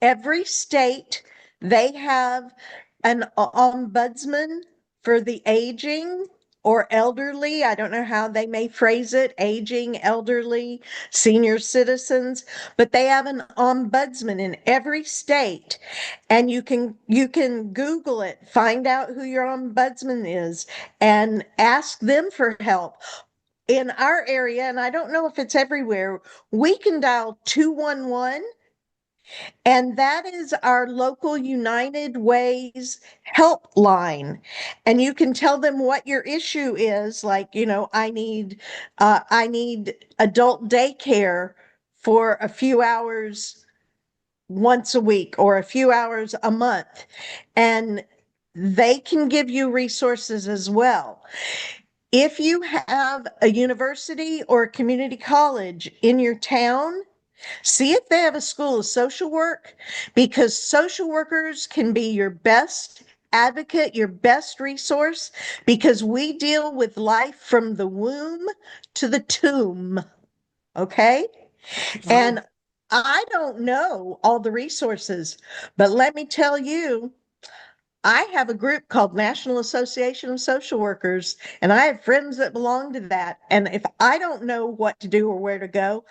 every state, they have an ombudsman for the aging or elderly. I don't know how they may phrase it, aging, elderly, senior citizens, but they have an ombudsman in every state. And you can Google it, find out who your ombudsman is, and ask them for help. In our area, and I don't know if it's everywhere, we can dial 211, and that is our local United Ways helpline. And you can tell them what your issue is. Like, I need adult daycare for a few hours once a week or a few hours a month. And they can give you resources as well. If you have a university or a community college in your town, see if they have a school of social work, because social workers can be your best advocate, your best resource, because we deal with life from the womb to the tomb. Okay. Wow. And I don't know all the resources, but let me tell you, I have a group called National Association of Social Workers, and I have friends that belong to that. And if I don't know what to do or where to go,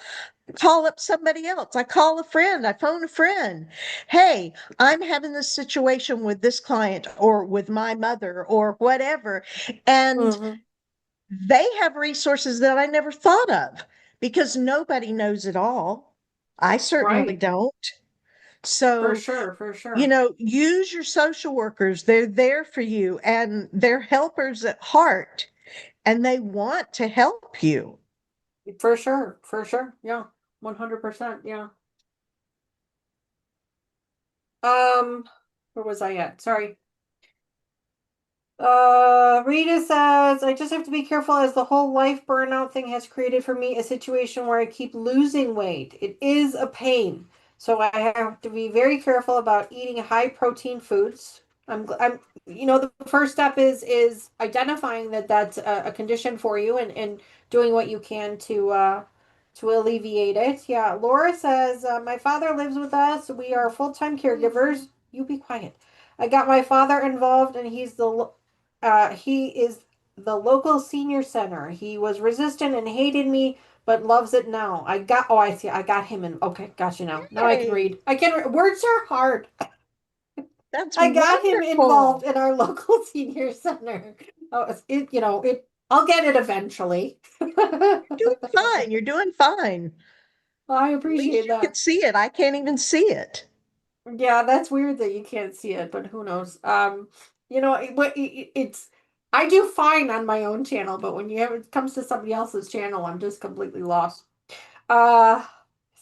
call up somebody else. I call a friend, I phone a friend. Hey, I'm having this situation with this client or with my mother or whatever. And Hmm. they have resources that I never thought of because nobody knows it all. I certainly Right. don't. For So, sure. For sure. use your social workers. They're there for you and they're helpers at heart and they want to help you. For sure. For sure. Yeah. 100%. Yeah. Um, where was I at? Sorry. Rita says, I just have to be careful as the whole life burnout thing has created for me a situation where I keep losing weight. It is a pain. So I have to be very careful about eating high protein foods. The first step is identifying that that's a condition for you and doing what you can to alleviate it. Yeah, Laura says, my father lives with us. We are full-time caregivers. You be quiet. I got my father involved, and he is the local senior center. He was resistant and hated me, but loves it now. Oh, I see. I got him in. Okay, got you now. Now I can Hey, read. Words are hard. that's I got him wonderful. involved in our local senior center. Oh, I'll get it eventually. Doing fine. You're doing fine. I At least appreciate you can that. see it. I can't even see it. Yeah, that's weird that you can't see it, but who knows? It's I do fine on my own channel, but when it comes to somebody else's channel, I'm just completely lost. Uh,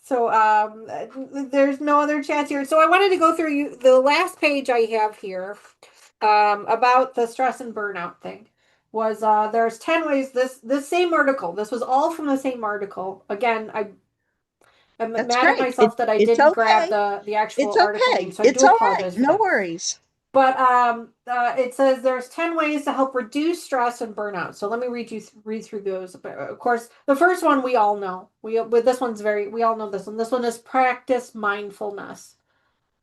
there's no other chats here. So I wanted to go through the last page I have here, about the stress and burnout thing. Was there's 10 ways this same article. This was all from the same article. Again, I'm That's mad at great. myself that I It's didn't grab okay. the It's actual article name, okay. so I It's do all right. apologize for No that. worries. But it says there's 10 ways to help reduce stress and burnout. So let me read through those. But of course, the first one we all know. But this one's we all know this one. This one is practice mindfulness.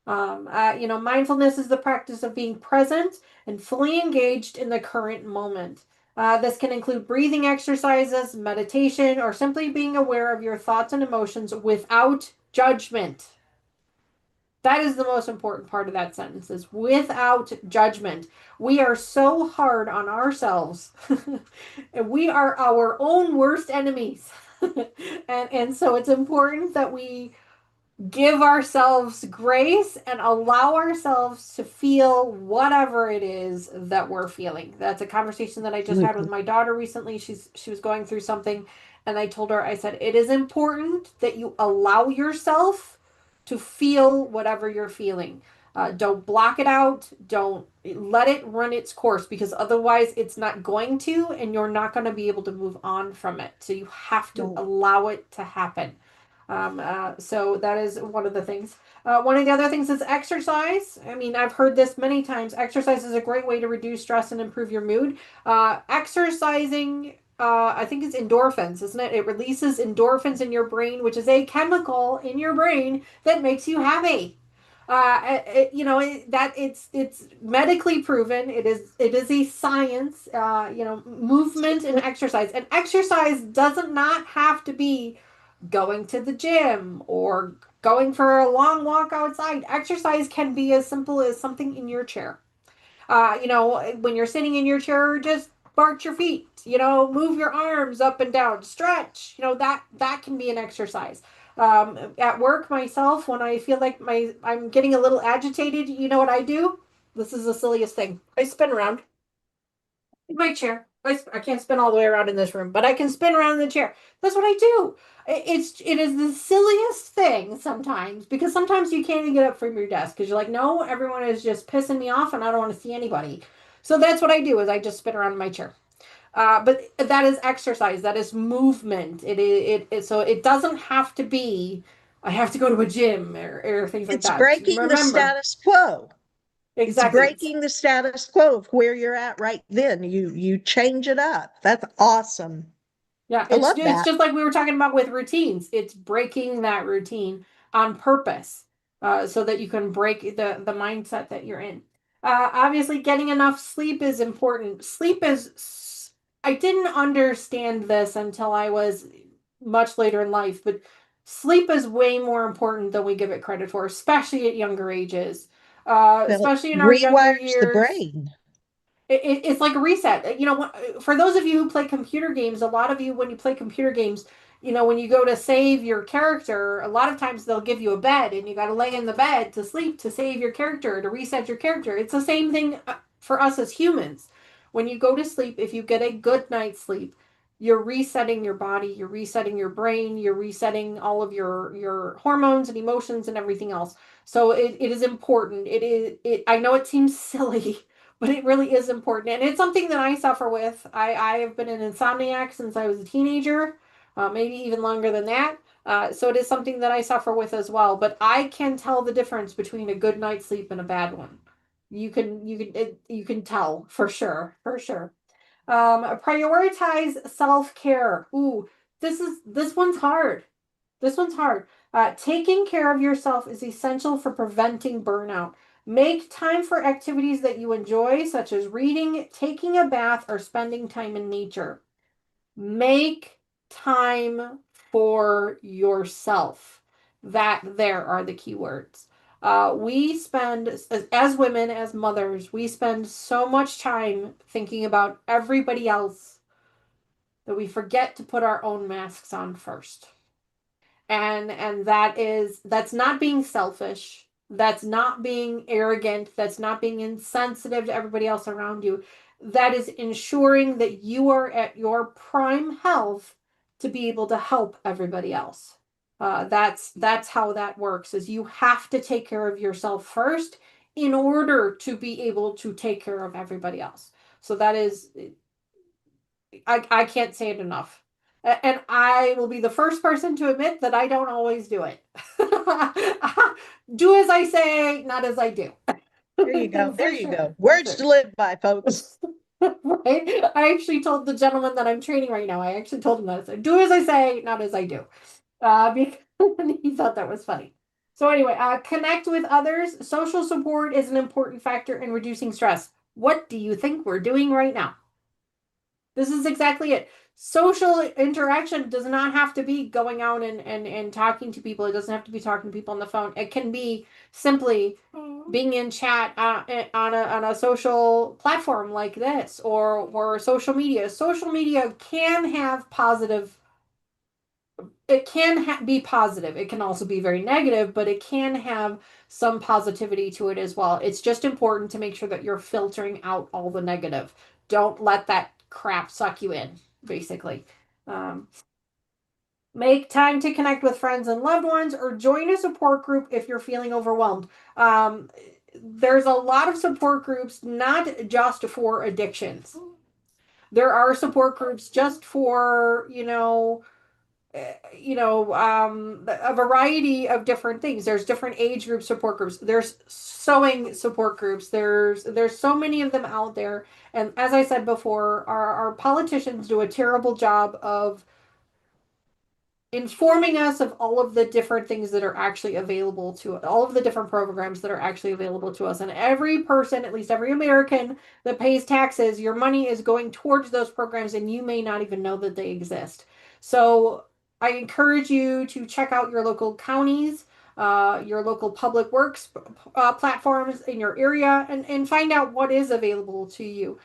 Mindfulness is the practice of being present and fully engaged in the current moment. This can include breathing exercises, meditation, or simply being aware of your thoughts and emotions without judgment. That is the most important part of that sentence is without judgment. We are so hard on ourselves. And we are our own worst enemies. And so it's important that we give ourselves grace and allow ourselves to feel whatever it is that we're feeling. That's a conversation that I just had with Mhm. my daughter recently. She was going through something, and I told her, I said, it is important that you allow yourself to feel whatever you're feeling. Don't block it out. Don't let it run its course, because otherwise it's not going to, and you're not going to be able to move on from it. So you have to Right. allow it to happen. So that is one of the things. One of the other things is exercise. I mean, I've heard this many times. Exercise is a great way to reduce stress and improve your mood. Exercising, I think it's endorphins, isn't it? It releases endorphins in your brain, which is a chemical in your brain that makes you happy. That it's medically proven. It is a science. Movement and exercise. And exercise doesn't not have to be going to the gym or going for a long walk outside. Exercise can be as simple as something in your chair. When you're sitting in your chair, just march your feet, move your arms up and down, stretch, that can be an exercise. At work myself, when I feel like I'm getting a little agitated, you know what I do? This is the silliest thing. I spin around in my chair. I can't spin all the way around in this room, but I can spin around in the chair. That's what I do. It is the silliest thing sometimes because sometimes you can't even get up from your desk because you're like, no, everyone is just pissing me off and I don't want to see anybody. So that's what I do is I just spin around in my chair. But that is exercise. That is movement. So it doesn't have to be. I have to go to a gym or things like It's that. breaking the Remember, status quo. It's exactly. breaking the status quo of where you're at right then. You change it up. That's awesome. Yeah, I it's love it's that. just like we were talking about with routines. It's breaking that routine on purpose, so that you can break the mindset that you're in. Obviously, getting enough sleep is important. I didn't understand this until I was much later in life, but sleep is way more important than we give it credit for, especially at younger ages, Well, it especially in our younger rewires the years. brain. It's like a reset. For those of you who play computer games, a lot of you, when you play computer games, when you go to save your character, a lot of times they'll give you a bed and you got to lay in the bed to sleep to save your character, to reset your character. It's the same thing for us as humans. When you go to sleep, if you get a good night's sleep, you're resetting your body, you're resetting your brain, you're resetting all of your hormones and emotions and everything else. So it is important. I know it seems silly, but it really is important. And it's something that I suffer with. I have been an insomniac since I was a teenager, maybe even longer than that. So it is something that I suffer with as well. But I can tell the difference between a good night's sleep and a bad one. You can tell for sure, for sure. Prioritize self-care. Ooh, this one's hard. This one's hard. Taking care of yourself is essential for preventing burnout. Make time for activities that you enjoy, such as reading, taking a bath, or spending time in nature. Make time for yourself. That there are the key words. We spend, as women, as mothers, we spend so much time thinking about everybody else that we forget to put our own masks on first. And that's not being selfish, that's not being arrogant, that's not being insensitive to everybody else around you. That is ensuring that you are at your prime health to be able to help everybody else. That's how that works, is you have to take care of yourself first in order to be able to take care of everybody else. So that is, I can't say it enough. And I will be the first person to admit that I don't always do it. Do as I say, not as I do. There you go. There For you sure. go. For Words sure. to live by, folks. Right? I actually told the gentleman that I'm training right now, I actually told him that. I said, do as I say, not as I do. Because he thought that was funny. So, anyway, connect with others. Social support is an important factor in reducing stress. What do you think we're doing right now? This is exactly it. Social interaction does not have to be going out and talking to people. It doesn't have to be talking to people on the phone. It can be simply being in chat on a social platform like this, or social media. Social media can have positive. It can be positive. It can also be very negative, but it can have some positivity to it as well. It's just important to make sure that you're filtering out all the negative. Don't let that crap suck you in, basically. Um, Make time to connect with friends and loved ones, or join a support group if you're feeling overwhelmed. There's a lot of support groups, not just for addictions. There are support groups just for, a variety of different things. There's different age group support groups. There's sewing support groups. There's so many of them out there. And as I said before, our politicians do a terrible job of informing us of all of the different things that are actually available to all of the different programs that are actually available to us. And every person, at least every American that pays taxes, your money is going towards those programs and you may not even know that they exist. So I encourage you to check out your local counties, your local public works platforms in your area, and find out what is available to you.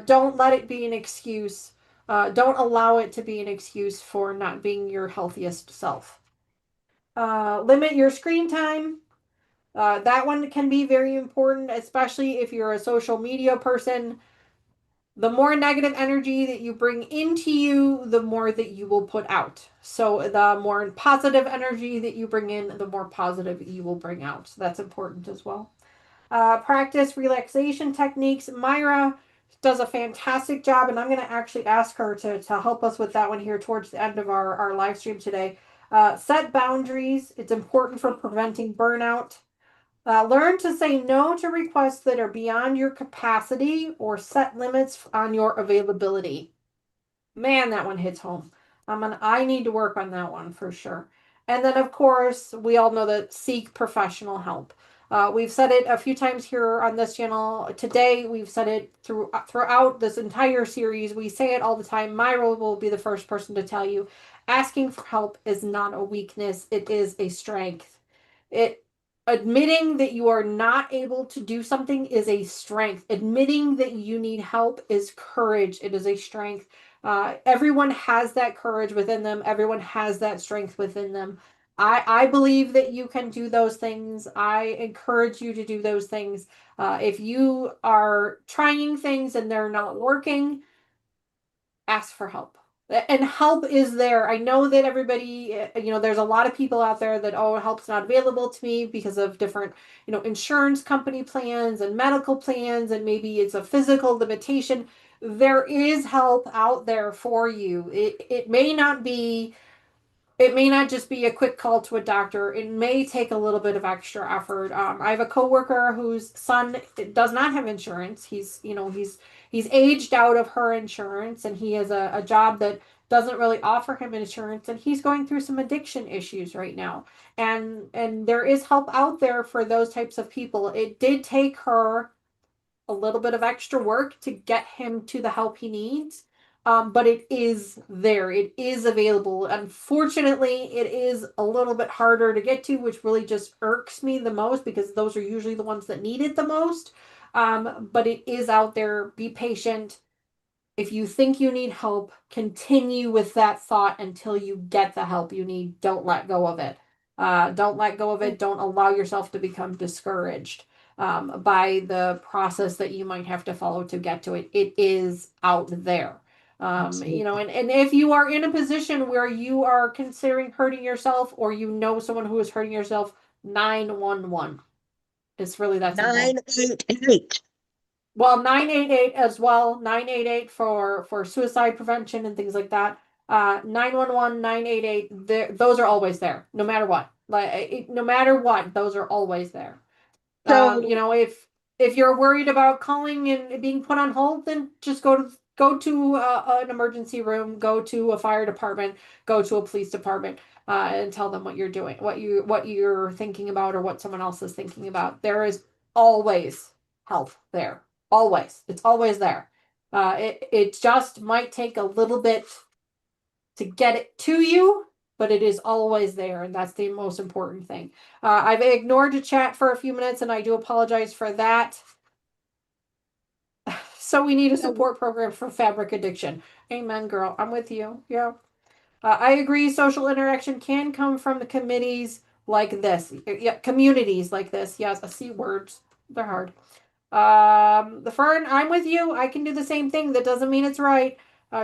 Don't let it be an excuse. Don't allow it to be an excuse for not being your healthiest self. Limit your screen time. That one can be very important, especially if you're a social media person. The more negative energy that you bring into you, the more that you will put out. So the more positive energy that you bring in, the more positive you will bring out. So that's important as well. Practice relaxation techniques. Myra does a fantastic job, and I'm going to actually ask her to help us with that one here towards the end of our live stream today. Set boundaries. It's important for preventing burnout. Learn to say no to requests that are beyond your capacity or set limits on your availability. Man, that one hits home. I need to work on that one for sure. And then, of course, we all know that seek professional help. We've said it a few times here on this channel. Today, we've said it throughout this entire series. We say it all the time. Myra will be the first person to tell you asking for help is not a weakness, it is a strength. It Admitting that you are not able to do something is a strength. Admitting that you need help is courage. It is a strength. Everyone has that courage within them. Everyone has that strength within them. I believe that you can do those things. I encourage you to do those things. If you are trying things and they're not working, ask for help. And help is there. I know that everybody, there's a lot of people out there that, oh, help's not available to me because of different, insurance company plans and medical plans, and maybe it's a physical limitation. There is help out there for you. It may not just be a quick call to a doctor. It may take a little bit of extra effort. I have a coworker whose son does not have insurance. He's aged out of her insurance, and he has a job that doesn't really offer him insurance, and he's going through some addiction issues right now. And there is help out there for those types of people. It did take her a little bit of extra work to get him to the help he needs. But it is there. It is available. Unfortunately, it is a little bit harder to get to, which really just irks me the most because those are usually the ones that need it the most. But it is out there. Be patient. If you think you need help, continue with that thought until you get the help you need. Don't let go of it. Don't let go of it. Don't allow yourself to become discouraged by the process that you might have to follow to get to it. It is out there. And if you are in a position where you are considering hurting yourself or you know someone who is hurting yourself, 911. It's really that simple. 988. Well, 988 as well. 988 for suicide prevention and things like that. 911, 988. Those are always there, no matter what. No matter what, those are always there. So, If you're worried about calling and being put on hold, then just go to an emergency room, go to a fire department, go to a police department, and tell them what you're doing, what you're thinking about, or what someone else is thinking about. There is always help there. Always, it's always there. It just might take a little bit to get it to you, but it is always there, and that's the most important thing. I've ignored the chat for a few minutes, and I do apologize for that. So we need a support program for fabric addiction. Amen, girl. I'm with you. Yeah. I agree. Social interaction can come from the committees like this. Yeah, communities like this. Yes, I see words. They're hard. The Fern, I'm with you. I can do the same thing. That doesn't mean it's right.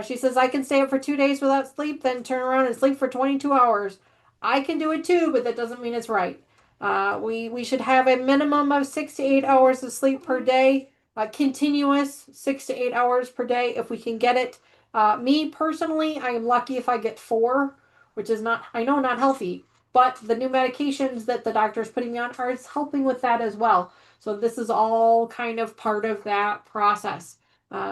She says I can stay up for 2 days without sleep, then turn around and sleep for 22 hours. I can do it too, but that doesn't mean it's right. We should have a minimum of 6 to 8 hours of sleep per day, continuous 6 to 8 hours per day if we can get it. Me personally, I am lucky if I get 4, which is not, I know, not healthy, but the new medications that the doctor is putting me on are helping with that as well. So this is all kind of part of that process.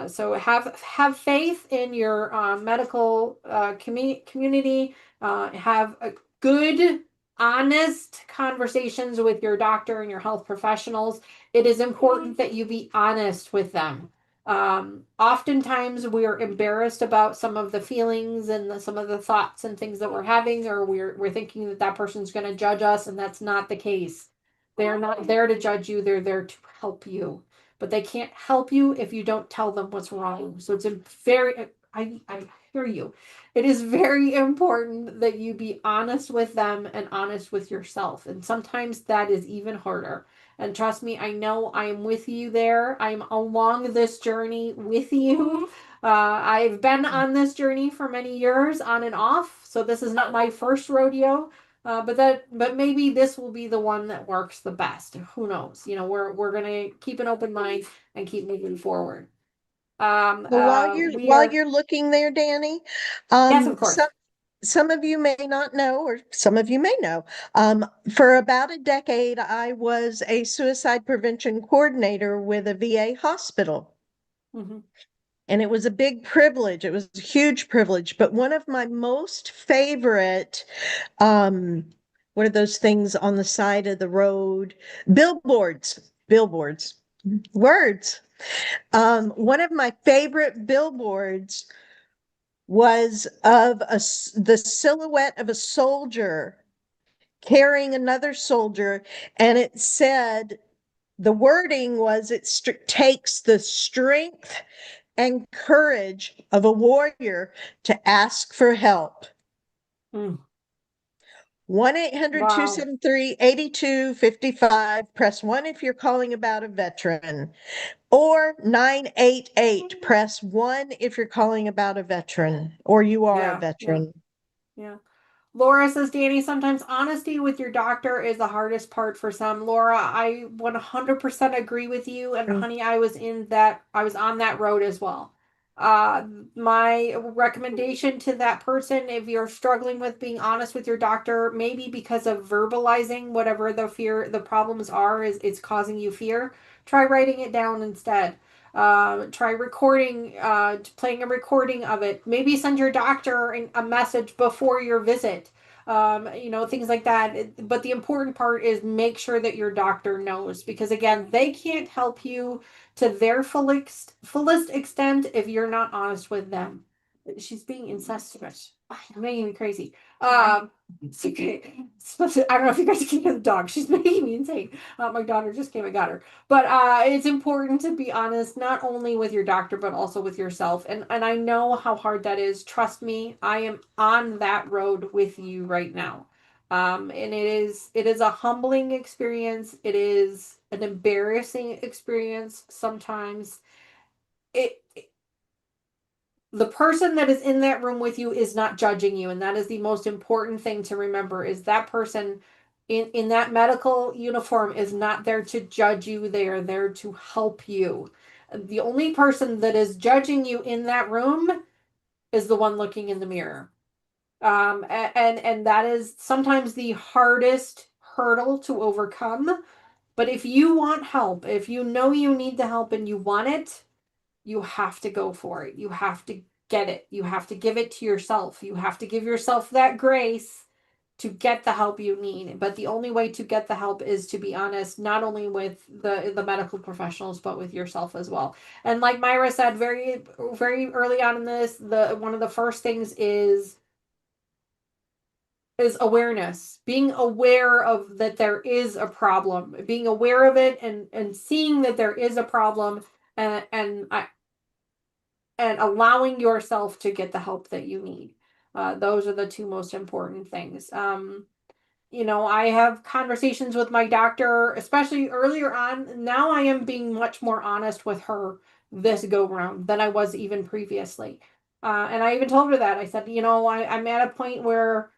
So have faith in your medical community. Have a good, honest conversations with your doctor and your health professionals. It is important that you be honest with them. Oftentimes we're embarrassed about some of the feelings and some of the thoughts and things that we're having, or we're thinking that that person's going to judge us, and that's not the case. They're not there to judge you. They're there to help you, but they can't help you if you don't tell them what's wrong. So it's a very, I hear you. It is very important that you be honest with them and honest with yourself. And sometimes that is even harder. And trust me, I know I am with you there. I'm along this journey with you. I've been on this journey for many years, on and off. So this is not my first rodeo. But maybe this will be the one that works the best. Who knows? You know, we're gonna keep an open mind and keep moving forward. Well, We while are, you're looking there, Danny, yes, of some course. of you may not know, or some of you may know. For about a decade, I was a suicide prevention coordinator with a VA hospital. Hmm. And it was a big privilege. It was a huge privilege. But one of my most favorite, um, what are those things on the side of the road? Billboards, words. One of my favorite billboards was of the silhouette of a soldier carrying another soldier, and it said, the wording was, takes the strength and courage of a warrior to ask for help. Mm, 1-800 two wow. seven three 8255. Press 1 if you're calling about a veteran, or 988. Press 1 if you're calling about a veteran or you are a Yeah, yeah, veteran. yeah. Laura says, Danny, sometimes honesty with your doctor is the hardest part for some. Laura, I 100% agree with you. And honey, I was on that road as well. Uh, my recommendation to that person, if you're struggling with being honest with your doctor, maybe because of verbalizing whatever the problems are, is it's causing you fear, try writing it down instead. Try recording, playing a recording of it. Maybe send your doctor a message before your visit. Things like that. But the important part is make sure that your doctor knows, because again, they can't help you to their fullest extent if you're not honest with them. She's being incestuous. You're making me crazy. It's okay. I don't know if you guys can hear the dog. She's making me insane. My daughter just came and got her. But it's important to be honest, not only with your doctor, but also with yourself. And I know how hard that is. Trust me, I am on that road with you right now. And it is a humbling experience. It is an embarrassing experience sometimes. It the person that is in that room with you is not judging you, and that is the most important thing to remember, is that person in that medical uniform is not there to judge you. They are there to help you. The only person that is judging you in that room is the one looking in the mirror. And that is sometimes the hardest hurdle to overcome. But if you want help, if you know you need the help and you want it, you have to go for it. You have to get it. You have to give it to yourself. You have to give yourself that grace to get the help you need. But the only way to get the help is to be honest, not only with the medical professionals, but with yourself as well. And like Myra said, very very early on in this, the one of the first things is awareness, being aware of that there is a problem, being aware of it, and seeing that there is a problem, and allowing yourself to get the help that you need. Those are the two most important things. I have conversations with my doctor, especially earlier on. Now I am being much more honest with her this go round than I was even previously. And I even told her that. I said, I'm at a point where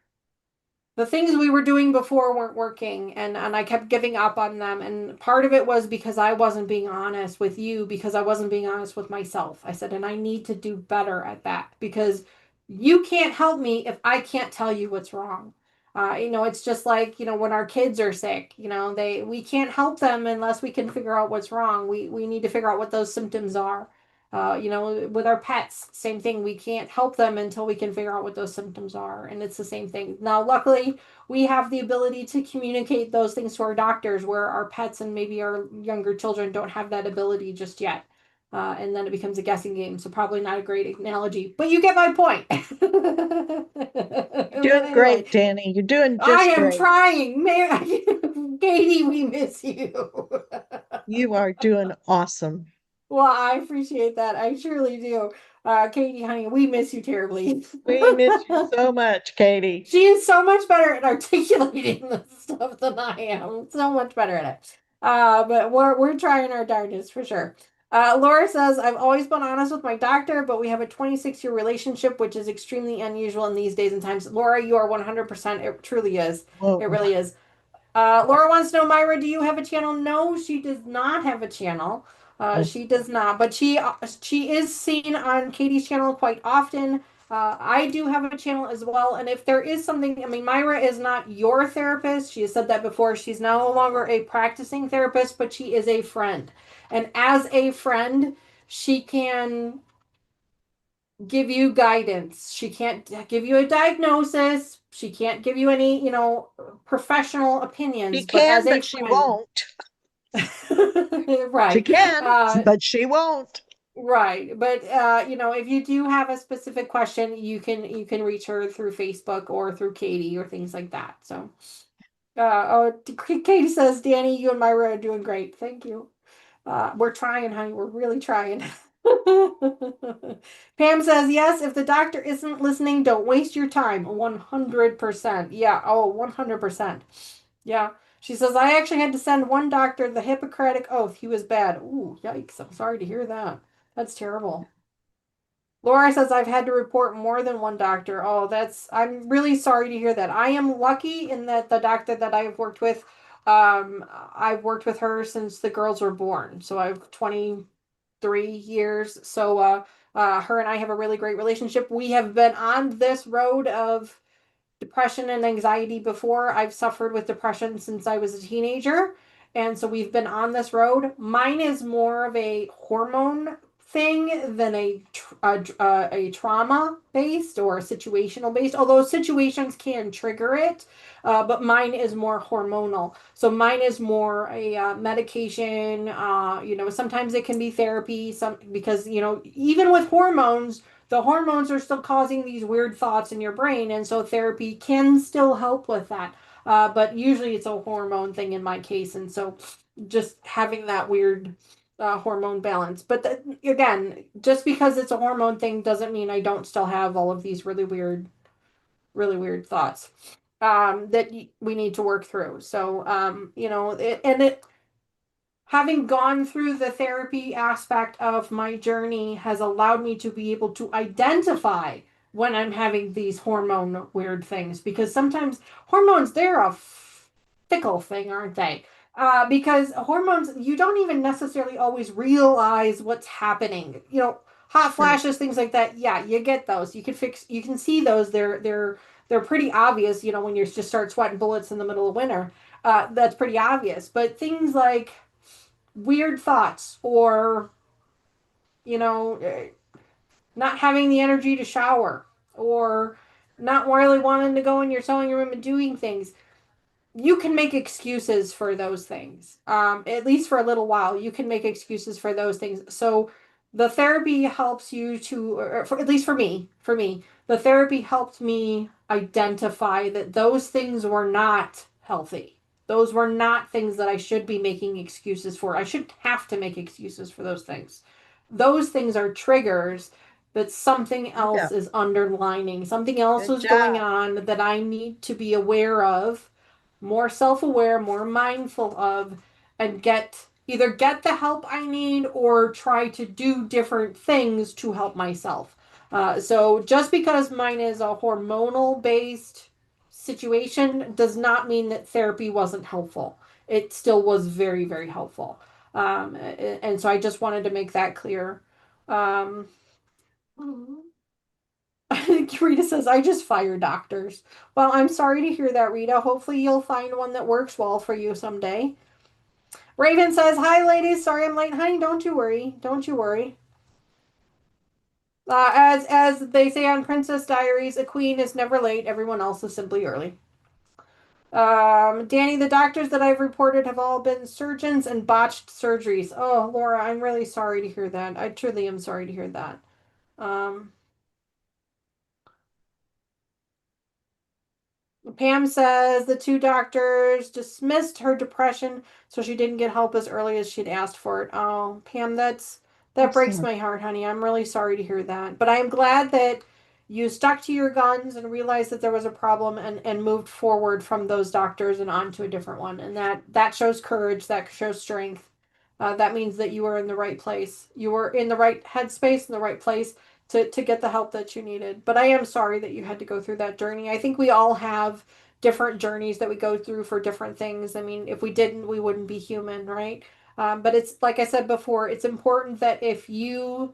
the things we were doing before weren't working, and I kept giving up on them, and part of it was because I wasn't being honest with you, because I wasn't being honest with myself. I said, and I need to do better at that, because you can't help me if I can't tell you what's wrong. It's just like, when our kids are sick, we can't help them unless we can figure out what's wrong. We need to figure out what those symptoms are. With our pets, same thing. We can't help them until we can figure out what those symptoms are. And it's the same thing. Now, luckily, we have the ability to communicate those things to our doctors, where our pets and maybe our younger children don't have that ability just yet. And then it becomes a guessing game. So, probably not a great analogy, but you get my point. You're But doing anyway, great, Danny. You're doing I just am great. trying. Katie, we miss you. You are doing awesome. Well, I appreciate that. I surely do. Katie, honey, we miss you terribly. We miss you so much, Katie. She is so much better at articulating this stuff than I am. So much better at it. But we're trying our darndest for sure. Laura says, I've always been honest with my doctor, but we have a 26-year relationship, which is extremely unusual in these days and times. Laura, you are 100%. It truly is. It Whoa. really is. Laura wants to know, Myra, do you have a channel? No, she does not have a channel. Oh, She does not, but she is seen on Katie's channel quite often. I do have a channel as well, and if there is something, I mean, Myra is not your therapist. She has said that before. She's no longer a practicing therapist, but she is a friend, and as a friend, she can give you guidance. She can't give you a diagnosis. She can't give you any, professional she opinions, but as can, a but she friend, won't. She right. can, Uh, but she won't. right. But if you do have a specific question, you can reach her through Facebook or through Katie or things like that. So, Katie says, Danny, you and Myra are doing great. Thank you. We're trying, honey. We're really trying. Pam says, yes, if the doctor isn't listening, don't waste your time. 100%. Yeah. Oh, 100%. Yeah. She says, I actually had to send one doctor the Hippocratic Oath. He was bad. Ooh, yikes. I'm sorry to hear that. That's terrible. Laura says, I've had to report more than one doctor. I'm really sorry to hear that. I am lucky in that the doctor that I've worked with, I've worked with her since the girls were born. So I've 3 years. So her and I have a really great relationship. We have been on this road of depression and anxiety before. I've suffered with depression since I was a teenager. And so we've been on this road. Mine is more of a hormone thing than a trauma based or situational based, although situations can trigger it. But mine is more hormonal. So mine is more a medication. Sometimes it can be therapy. Because even with hormones, the hormones are still causing these weird thoughts in your brain, and so therapy can still help with that. But usually it's a hormone thing in my case, and so just having that weird hormone balance. But again, just because it's a hormone thing doesn't mean I don't still have all of these really weird thoughts that we need to work through. So, having gone through the therapy aspect of my journey has allowed me to be able to identify when I'm having these hormone weird things, because sometimes hormones, they're a fickle thing, aren't they? Because hormones, you don't even necessarily always realize what's happening. Hot Right. flashes, things like that. Yeah, you get those. You can see those. They're pretty obvious. When you just start sweating bullets in the middle of winter, that's pretty obvious. But things like weird thoughts or you know not having the energy to shower or not really wanting to go in your sewing room and doing things, you can make excuses for those things. At least for a little while, you can make excuses for those things. So the therapy helps you to, or at least for me, the therapy helped me identify that those things were not healthy. Those were not things that I should be making excuses for. I shouldn't have to make excuses for those things. Those things are triggers that something Yeah. else is underlining, something else Good is going job. on that I need to be aware of, more self-aware, more mindful of, and get the help I need or try to do different things to help myself. So just because mine is a hormonal based situation does not mean that therapy wasn't helpful. It still was very, very helpful. And so I just wanted to make that clear. Um, Rita says, I just fire doctors. Well, I'm sorry to hear that, Rita. Hopefully, you'll find one that works well for you someday. Raven says, hi, ladies. Sorry I'm late. Honey, don't you worry. Don't you worry. As they say on Princess Diaries, a queen is never late. Everyone else is simply early. Danny, the doctors that I've reported have all been surgeons and botched surgeries. Oh, Laura, I'm really sorry to hear that. I truly am sorry to hear that. Um, Pam says the two doctors dismissed her depression, so she didn't get help as early as she'd asked for it. Oh, Pam, that breaks Excellent. my heart, honey. I'm really sorry to hear that. But I am glad that you stuck to your guns and realized that there was a problem and moved forward from those doctors and on to a different one. And that shows courage, that shows strength. That means that you were in the right place. You were in the right headspace, in the right place to get the help that you needed. But I am sorry that you had to go through that journey. I think we all have different journeys that we go through for different things. I mean, if we didn't, we wouldn't be human, right? But it's like I said before, it's important that if you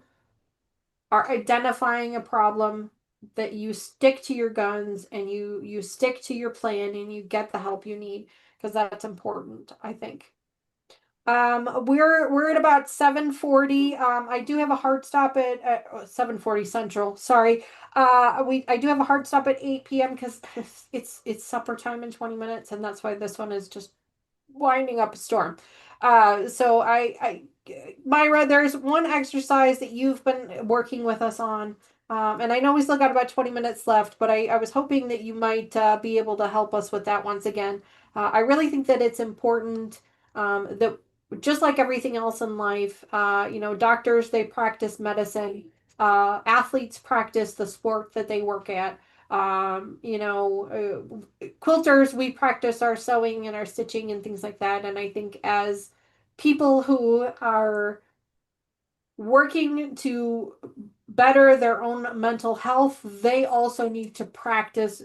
are identifying a problem, that you stick to your guns and you stick to your plan and you get the help you need because that's important, I think. We're at about 7:40. I do have a hard stop at 7:40 Central. Sorry. I do have a hard stop at 8 p.m. because it's supper time in 20 minutes, and that's why this one is just winding up a storm. So Myra, there's one exercise that you've been working with us on. And I know we still got about 20 minutes left, but I was hoping that you might be able to help us with that once again. I really think that it's important that just like everything else in life, doctors, they practice medicine. Athletes practice the sport that they work at. Quilters, we practice our sewing and our stitching and things like that. And I think as people who are working to better their own mental health, they also need to practice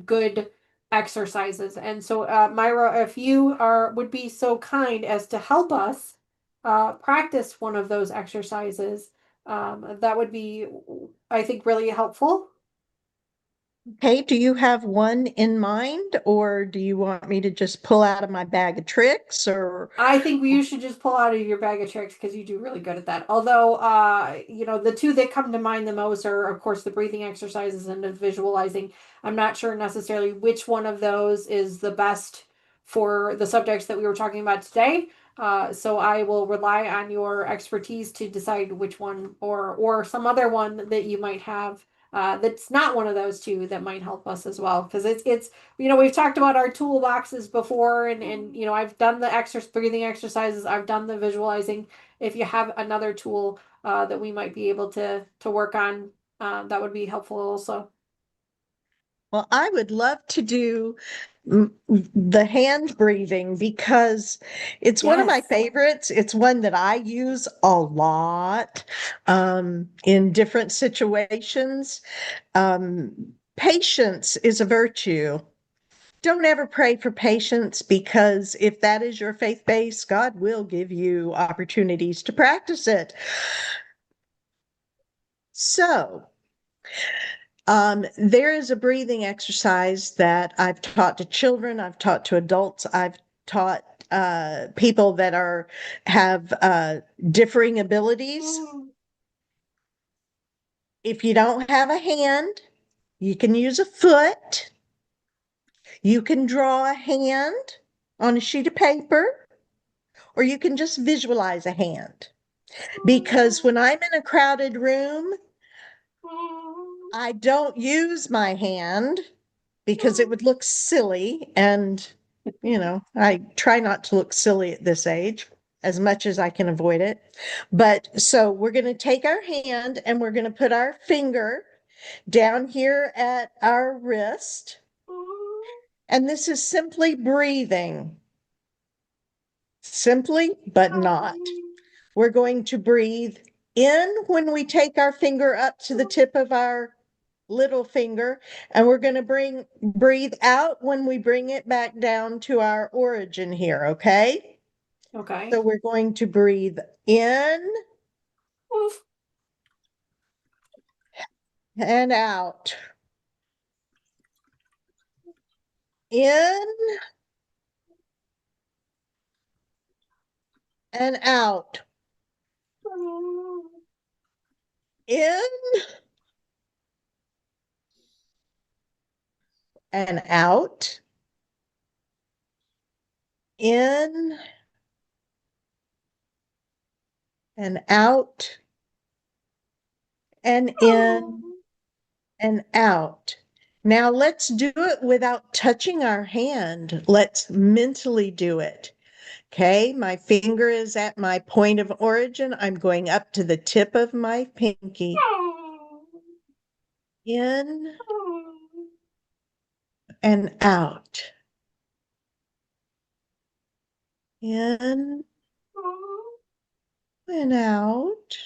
good exercises. And so, Myra, if you are would be so kind as to help us practice one of those exercises, that would be, I think, really helpful. Okay, do you have one in mind, or do you want me to just pull out of my bag of tricks, or I think you should just pull out of your bag of tricks because you do really good at that. Although, the two that come to mind the most are, of course, the breathing exercises and the visualizing. I'm not sure necessarily which one of those is the best for the subjects that we were talking about today. So I will rely on your expertise to decide which one or some other one that you might have that's not one of those two that might help us as well because it's we've talked about our toolboxes before, and I've done the breathing exercises, I've done the visualizing. If you have another tool that we might be able to work on, that would be helpful also. well, I would love to do the hand breathing because it's one of my Yes. favorites. It's one that I use a lot in different situations. Patience is a virtue. Don't ever pray for patience because if that is your faith base, God will give you opportunities to practice it. So, there is a breathing exercise that I've taught to children, I've taught to adults, I've taught people that have differing abilities. If you don't have a hand, you can use a foot. You can draw a hand on a sheet of paper, or you can just visualize a hand. Because when I'm in a crowded room, I don't use my hand because it would look silly. And, I try not to look silly at this age as much as I can avoid it. But so we're going to take our hand and we're going to put our finger down here at our wrist. And this is simply breathing, simply, but not. We're going to breathe in when we take our finger up to the tip of our little finger, and we're going to breathe out when we bring it back down to our origin here, okay? Okay. So we're going to breathe in and out, in and out, in and out, in and out, and in and out. Now let's do it without touching our hand. Let's mentally do it. Okay, my finger is at my point of origin. I'm going up to the tip of my pinky. In and out. In and out.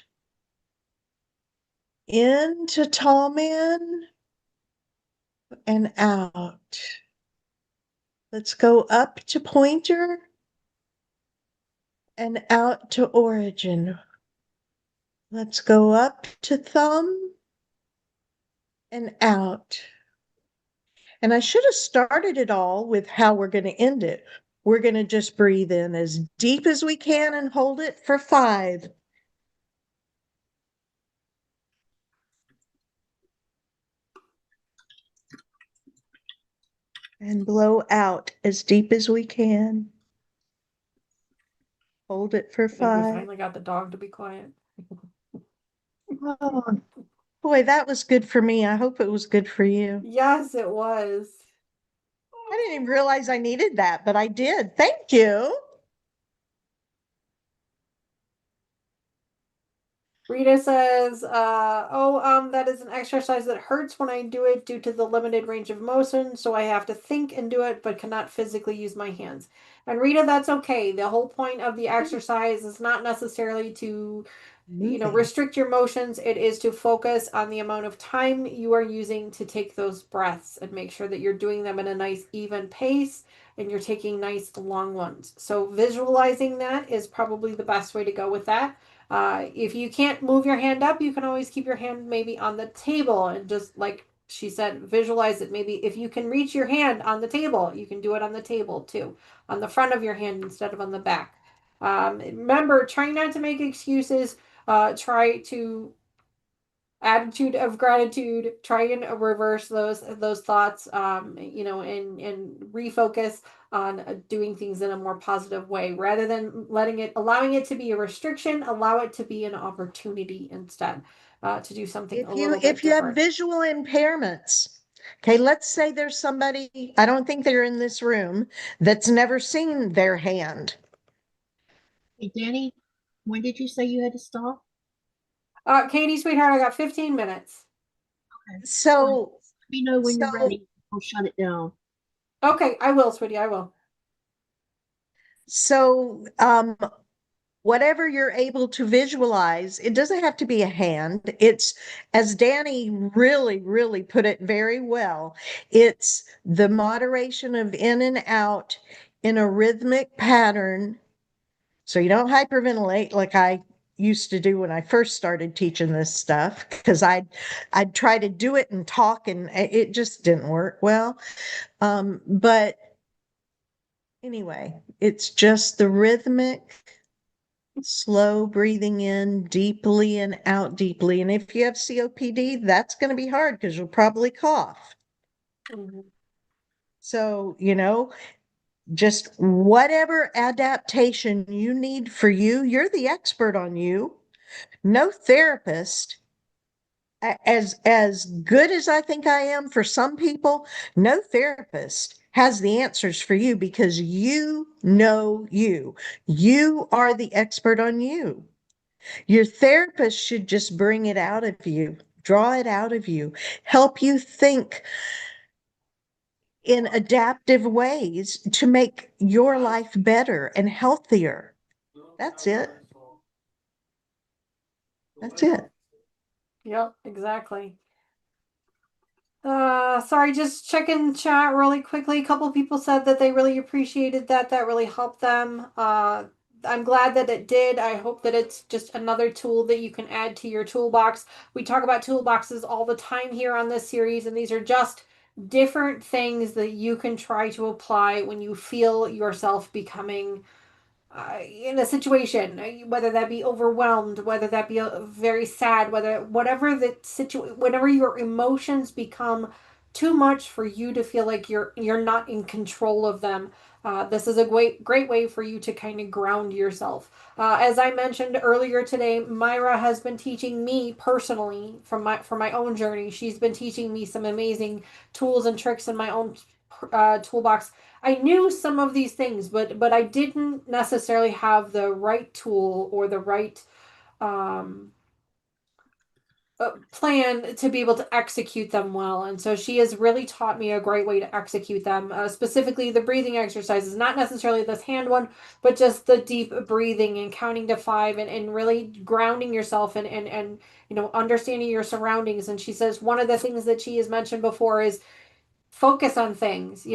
Into tall man and out. Let's go up to pointer and out to origin. Let's go up to thumb and out. And I should have started it all with how we're going to end it. We're going to just breathe in as deep as we can and hold it for 5. And blow out as deep as we can. Hold it for I think we 5. finally got the dog to be quiet. Oh, boy, that was good for me. I hope it was good for you. Yes, it was. I didn't even realize I needed that, but I did. Thank you. Rita says, that is an exercise that hurts when I do it due to the limited range of motion, so I have to think and do it, but cannot physically use my hands. And Rita, that's okay. The whole point of the exercise is not necessarily to, Moving. restrict your motions. It is to focus on the amount of time you are using to take those breaths and make sure that you're doing them in a nice, even pace and you're taking nice, long ones. So visualizing that is probably the best way to go with that. If you can't move your hand up, you can always keep your hand maybe on the table and just like she said, visualize it. Maybe if you can reach your hand on the table, you can do it on the table too, on the front of your hand instead of on the back. Remember, try not to make excuses. Try to attitude of gratitude. Try and reverse those thoughts. And refocus on doing things in a more positive way rather than allowing it to be a restriction. Allow it to be an opportunity instead, to do something a little bit If you have different. visual impairments, okay, let's say there's somebody, I don't think they're in this room, that's never seen their hand. Hey, Danny, when did you say you had to stop? Katie, sweetheart, I got 15 minutes. Okay. So, Let me know when you're so, ready. I'll shut it down. Okay, I will, sweetie, I will. so, whatever you're able to visualize, it doesn't have to be a hand. It's, as Danny really, really put it very well, it's the moderation of in and out in a rhythmic pattern. So you don't hyperventilate like I used to do when I first started teaching this stuff, because I'd try to do it and talk and it just didn't work well. But anyway, it's just the rhythmic slow breathing in deeply and out deeply. And if you have COPD, that's going to be hard because you'll probably cough. Mm-hmm. So, just whatever adaptation you need for you, you're the expert on you. No therapist, as good as I think I am for some people, no therapist has the answers for you because you know you. You are the expert on you. Your therapist should just bring it out of you, draw it out of you, help you think in adaptive ways to make your life better and healthier. That's it. That's it. Yep, exactly. Sorry, just checking chat really quickly. A couple people said that they really appreciated that. That really helped them. I'm glad that it did. I hope that it's just another tool that you can add to your toolbox. We talk about toolboxes all the time here on this series, and these are just different things that you can try to apply when you feel yourself becoming in a situation, whether that be overwhelmed, whether that be very sad, whatever the situation, whenever your emotions become too much for you to feel like you're not in control of them. This is a great way for you to kind of ground yourself. As I mentioned earlier today, Myra has been teaching me personally from my own journey. She's been teaching me some amazing tools and tricks in my own toolbox. I knew some of these things, but I didn't necessarily have the right tool or the right um, plan to be able to execute them well. And so she has really taught me a great way to execute them. Specifically, the breathing exercises, not necessarily this hand one, but just the deep breathing and counting to five and really grounding yourself and understanding your surroundings. And she says one of the things that she has mentioned before is focus on things,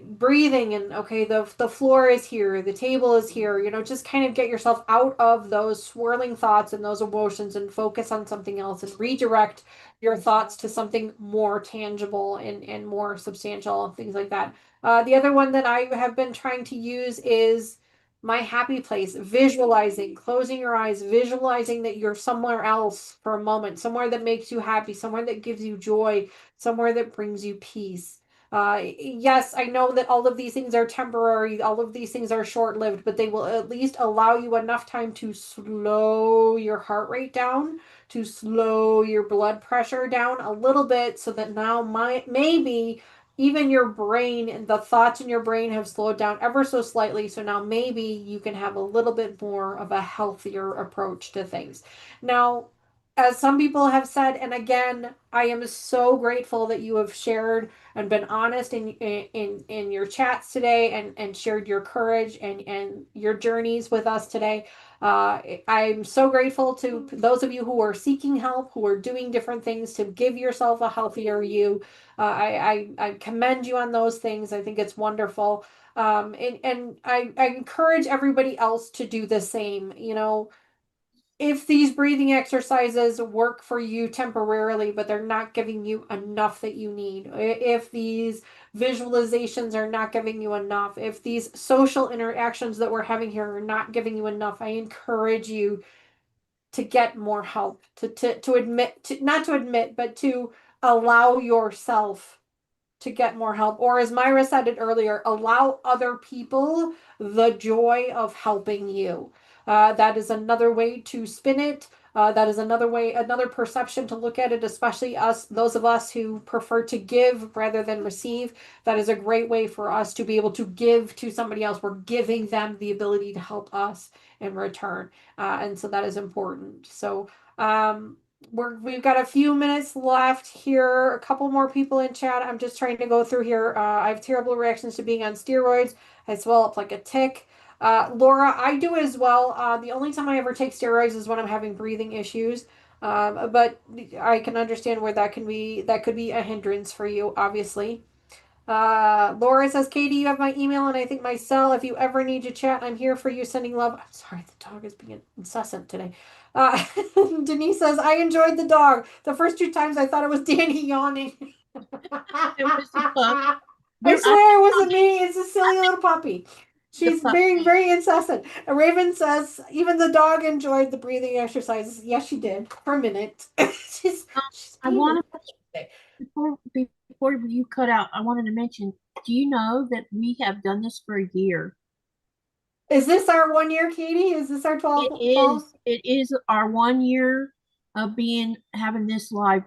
breathing and okay, the floor is here, the table is here, just kind of get yourself out of those swirling thoughts and those emotions and focus on something else and redirect your thoughts to something more tangible and more substantial, things like that. The other one that I have been trying to use is my happy place, visualizing, closing your eyes, visualizing that you're somewhere else for a moment, somewhere that makes you happy, somewhere that gives you joy, somewhere that brings you peace. Yes, I know that all of these things are temporary, all of these things are short lived, but they will at least allow you enough time to slow your heart rate down, to slow your blood pressure down a little bit, so that now maybe even your brain and the thoughts in your brain have slowed down ever so slightly. So now maybe you can have a little bit more of a healthier approach to things. Now, as some people have said, and again, I am so grateful that you have shared and been honest in your chats today and shared your courage and your journeys with us today. I'm so grateful to those of you who are seeking help, who are doing different things to give yourself a healthier you. I commend you on those things. I think it's wonderful. And I encourage everybody else to do the same. If these breathing exercises work for you temporarily, but they're not giving you enough that you need, if these visualizations are not giving you enough, if these social interactions that we're having here are not giving you enough, I encourage you to get more help, to admit, to not to admit, but to allow yourself to get more help. Or as Myra said it earlier, allow other people the joy of helping you. That is another way to spin it. That is another way, another perception to look at it, especially us, those of us who prefer to give rather than receive. That is a great way for us to be able to give to somebody else. We're giving them the ability to help us in return. And so that is important. So, we've got a few minutes left here. A couple more people in chat. I'm just trying to go through here. I have terrible reactions to being on steroids. I swell up like a tick. Laura, I do as well. The only time I ever take steroids is when I'm having breathing issues. But I can understand where that could be a hindrance for you, obviously. Laura says, Katie, you have my email and I think my cell. If you ever need to chat, I'm here for you. Sending love. I'm sorry, the dog is being incessant today. Uh, Denise says, I enjoyed the dog. The first two times I thought it was Danny yawning. It was the pup. I We're, I, swear it wasn't me. It's a silly little puppy. the She's pup. being very incessant. Raven says, even the dog enjoyed the breathing exercises. Yes, she did for a minute. she's Um, she's I being want to before you cut out. I wanted to mention. Do you know that we have done this for a year? Is this our 1 year, Katie? Is this our It 12? is. It is our 1 year of being having this live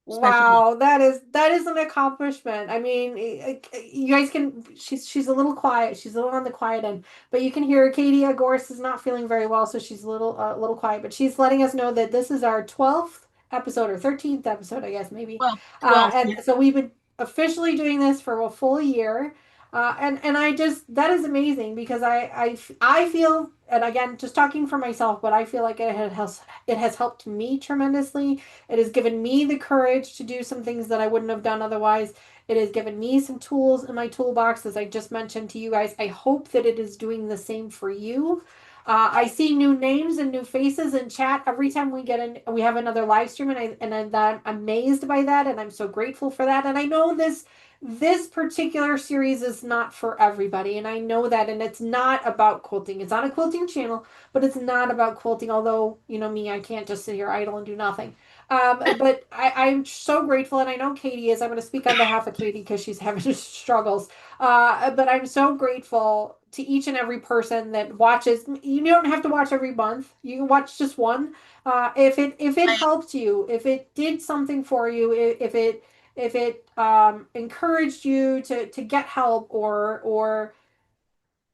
special. Wow, that is an accomplishment. I mean, you guys can. She's a little quiet. She's a little on the quiet end, but you can hear Katie Agorst is not feeling very well, so she's a little quiet. But she's letting us know that this is our 12th episode or 13th episode, I guess maybe. Well, 12. And Yeah. so we've been officially doing this for a full year. And I just that is amazing because I feel, and again just talking for myself, but I feel like it has helped me tremendously. It has given me the courage to do some things that I wouldn't have done otherwise. It has given me some tools in my toolbox, as I just mentioned to you guys. I hope that it is doing the same for you. I see new names and new faces in chat every time we have another live stream, I'm amazed by that, and I'm so grateful for that. And I know this particular series is not for everybody, and I know that, and it's not about quilting. It's on a quilting channel, but it's not about quilting. Although, you know me, I can't just sit here idle and do nothing. But I'm so grateful, and I know Katie is. I'm going to speak on behalf of Katie because she's having struggles. But I'm so grateful to each and every person that watches. You don't have to watch every month. You can watch just one. If it helped you, if it did something for you, if it encouraged you to get help or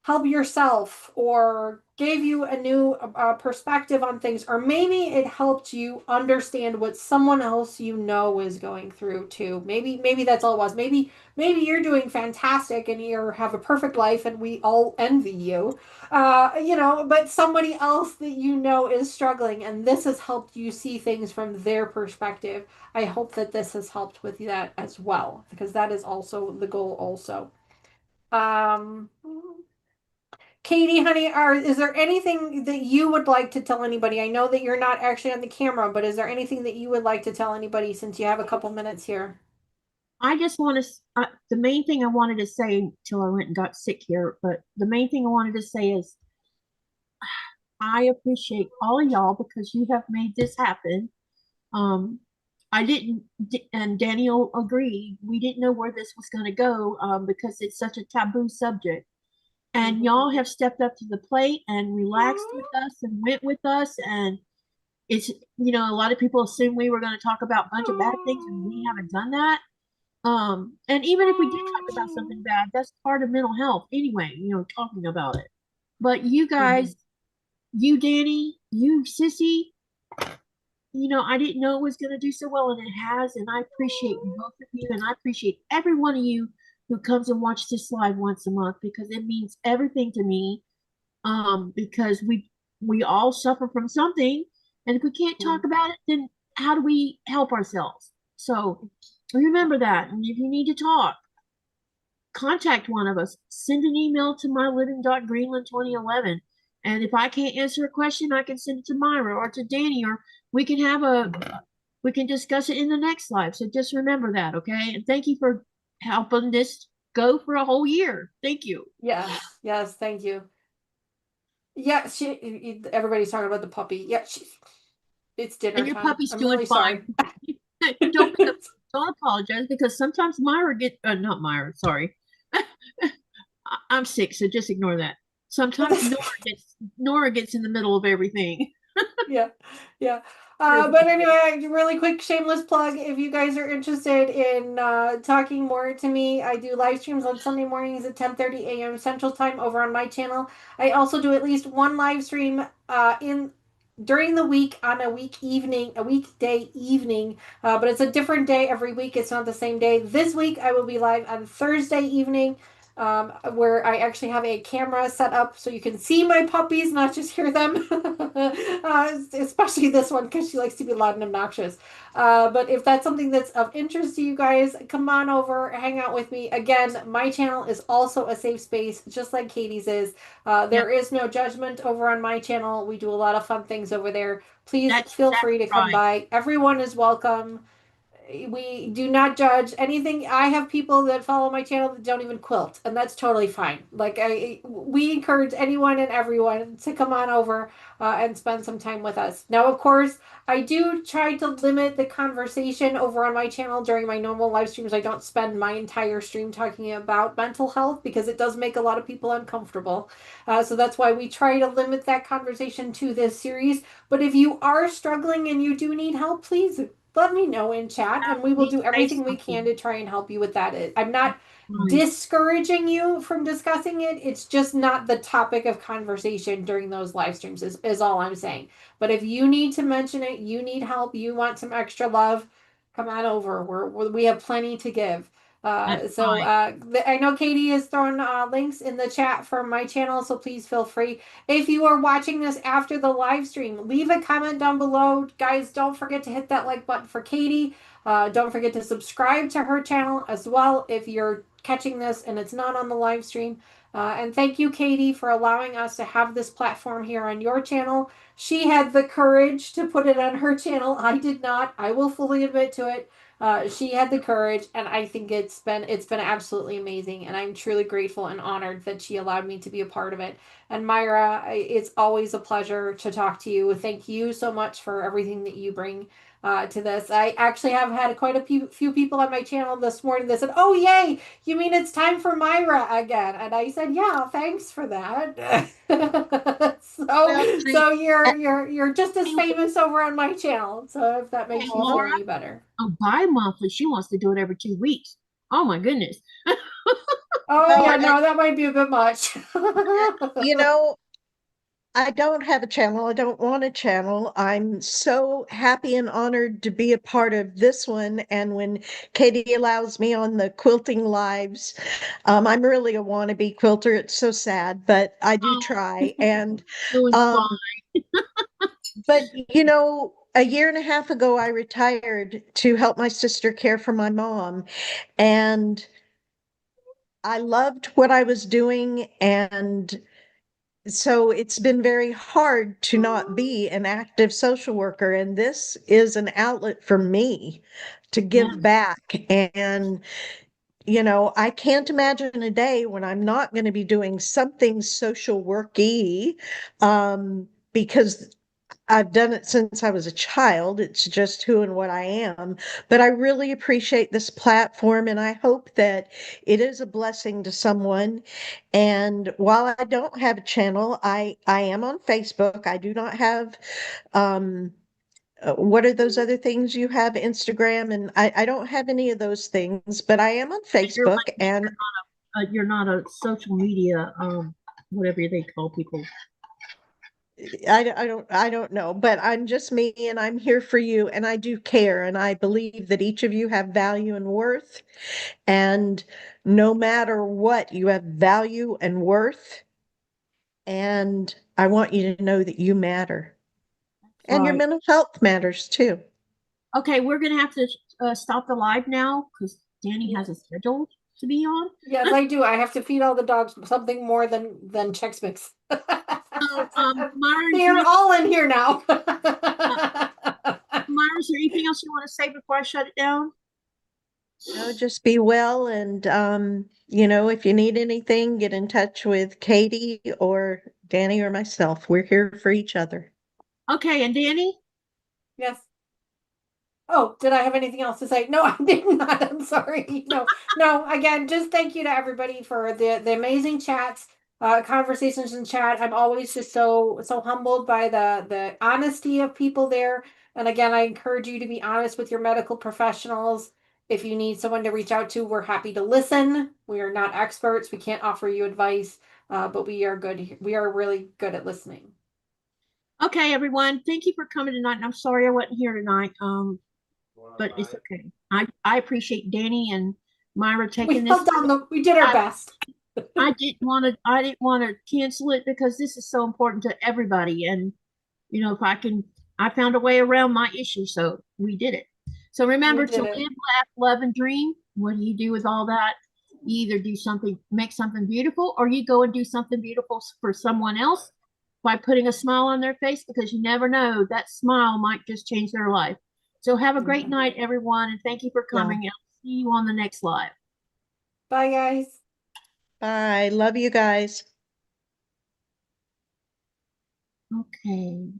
help yourself or gave you a new perspective on things, or maybe it helped you understand what someone else you know is going through too. Maybe that's all it was. Maybe you're doing fantastic and you have a perfect life and we all envy you. But somebody else that you know is struggling, and this has helped you see things from their perspective. I hope that this has helped with that as well, because that is also the goal also. Um, Katie, honey, is there anything that you would like to tell anybody? I know that you're not actually on the camera, but is there anything that you would like to tell anybody since you have a couple minutes here? I just want to, the main thing I wanted to say until I went and got sick here, but the main thing I wanted to say is I appreciate all of y'all because you have made this happen. Um, I didn't, and Daniel agreed, we didn't know where this was going to go because it's such a taboo subject. And y'all have stepped up to the plate and relaxed with us and went with us. And it's, a lot of people assume we were going to talk about a bunch of bad things, and we haven't done that. And even if we did talk about something bad, that's part of mental health anyway, talking about it. But you Mhm. guys, you Danny, you Sissy, I didn't know it was going to do so well, and it has. And I appreciate both of you, and I appreciate every one of you who comes and watches this live once a month because it means everything to me. Because we all suffer from something, and if we can't talk Mhm. about it, then how do we help ourselves? So remember that, and if you need to talk, contact one of us. Send an email to myliving.greenland2011. And if I can't answer a question, I can send it to Myra or to Danny, or we can have we can discuss it in the next live. So just remember that, okay? And thank you for helping this go for a whole year. Thank you. Yes, yes, thank you. Yeah, everybody's talking about the puppy. Yeah, it's dinner And your time. puppy's I'm doing really fine. sorry. Don't apologize because sometimes Myra not Myra, sorry. I'm sick, so just ignore that. Sometimes Nora gets in the middle of everything. Yeah, yeah. But anyway, really quick shameless plug. If you guys are interested in talking more to me, I do live streams on Sunday mornings at 10:30 a.m. Central Time over on my channel. I also do at least one live stream in during the week on a weekday evening, but it's a different day every week. It's not the same day. This week I will be live on Thursday evening, where I actually have a camera set up so you can see my puppies, not just hear them. Especially this one because she likes to be loud and obnoxious. But if that's something that's of interest to you guys, come on over, hang out with me. Again, my channel is also a safe space, just like Katie's is. Yep, There is no judgment over on my channel. We do a lot of fun things over there. Please that's feel free exactly to come right. by. Everyone is welcome. We do not judge anything. I have people that follow my channel that don't even quilt, and that's totally fine. We encourage anyone and everyone to come on over and spend some time with us. Now, of course, I do try to limit the conversation over on my channel during my normal live streams. I don't spend my entire stream talking about mental health because it does make a lot of people uncomfortable. So that's why we try to limit that conversation to this series. But if you are struggling and you do need help, please let me know in chat, and we will Please do say everything we can something. to try and help you with that. I'm not Right. discouraging you from discussing it. It's just not the topic of conversation during those live streams, is all I'm saying. But if you need to mention it, you need help, you want some extra love, come on over. We have plenty to give. That's So fine. I know Katie has thrown links in the chat for my channel, so please feel free. If you are watching this after the live stream, leave a comment down below. Guys, don't forget to hit that like button for Katie. Don't forget to subscribe to her channel as well if you're catching this and it's not on the live stream. And thank you, Katie, for allowing us to have this platform here on your channel. She had the courage to put it on her channel. I did not. I will fully admit to it. She had the courage, and I think it's been absolutely amazing. And I'm truly grateful and honored that she allowed me to be a part of it. And Myra, it's always a pleasure to talk to you. Thank you so much for everything that you bring to this. I actually have had quite a few people on my channel this morning that said, "Oh, yay! You mean it's time for Myra again?" And I said, "Yeah, thanks for that." Well, So I, you're just as famous over on my channel. So if that makes Hey, you feel Laura, any better. bi-monthly. She wants to do it every 2 weeks. Oh my goodness. Oh well, yeah, no, that might be a bit much. you know, I don't have a channel. I don't want a channel. I'm so happy and honored to be a part of this one. And when Katie allows me on the quilting lives, I'm really a wannabe quilter. It's so sad, but I do Oh, try. And, doing um, fine. but a year and a half ago, I retired to help my sister care for my mom. And I loved what I was doing. And so it's been very hard to not be an active social worker, and this is an outlet for me to give Yes. back. And, I can't imagine a day when I'm not going to be doing something social worky, because I've done it since I was a child. It's just who and what I am. But I really appreciate this platform, and I hope that it is a blessing to someone. And while I don't have a channel, I am on Facebook. I do not have, what are those other things you have? Instagram, and I don't have any of those things, but I am on You're Facebook, like me. and You're not a social media, whatever they call people. I don't know, but I'm just me, and I'm here for you, and I do care, and I believe that each of you have value and worth, and no matter what, you have value and worth, and I want you to know that you matter, and your Right. mental health matters too. Okay, we're gonna have to stop the live now because Danny has a schedule to be on. Yes, I do. I have to feed all the dogs something more than Chex Mix. So, Myra, They are all in here now. Myra, is there anything else you want to say before I shut it down? No, just be well, and if you need anything, get in touch with Katie or Danny or myself. We're here for each other. Okay, and Danny? Yes. Oh, did I have anything else to say? No, I did not. I'm sorry. No, no. Again, just thank you to everybody for the amazing chats, conversations in chat. I'm always just so humbled by the honesty of people there. And again, I encourage you to be honest with your medical professionals. If you need someone to reach out to, we're happy to listen. We are not experts. We can't offer you advice, but we are good. We are really good at listening. Okay, everyone. Thank you for coming tonight. And I'm sorry I wasn't here tonight. But it's okay. I appreciate Danny and Myra We taking this. held down we did our I, best. I didn't want to cancel it because this is so important to everybody. And if I found a way around my issue, so we did it. So We remember to did live, it. laugh, love, and dream. What do you do with all that? You either do something, make something beautiful, or you go and do something beautiful for someone else by putting a smile on their face because you never know, that smile might just change their life. So have a great night, everyone, and thank you for Yeah. coming. I'll see you on the next live. Bye, guys. Bye. Love you guys. Okay.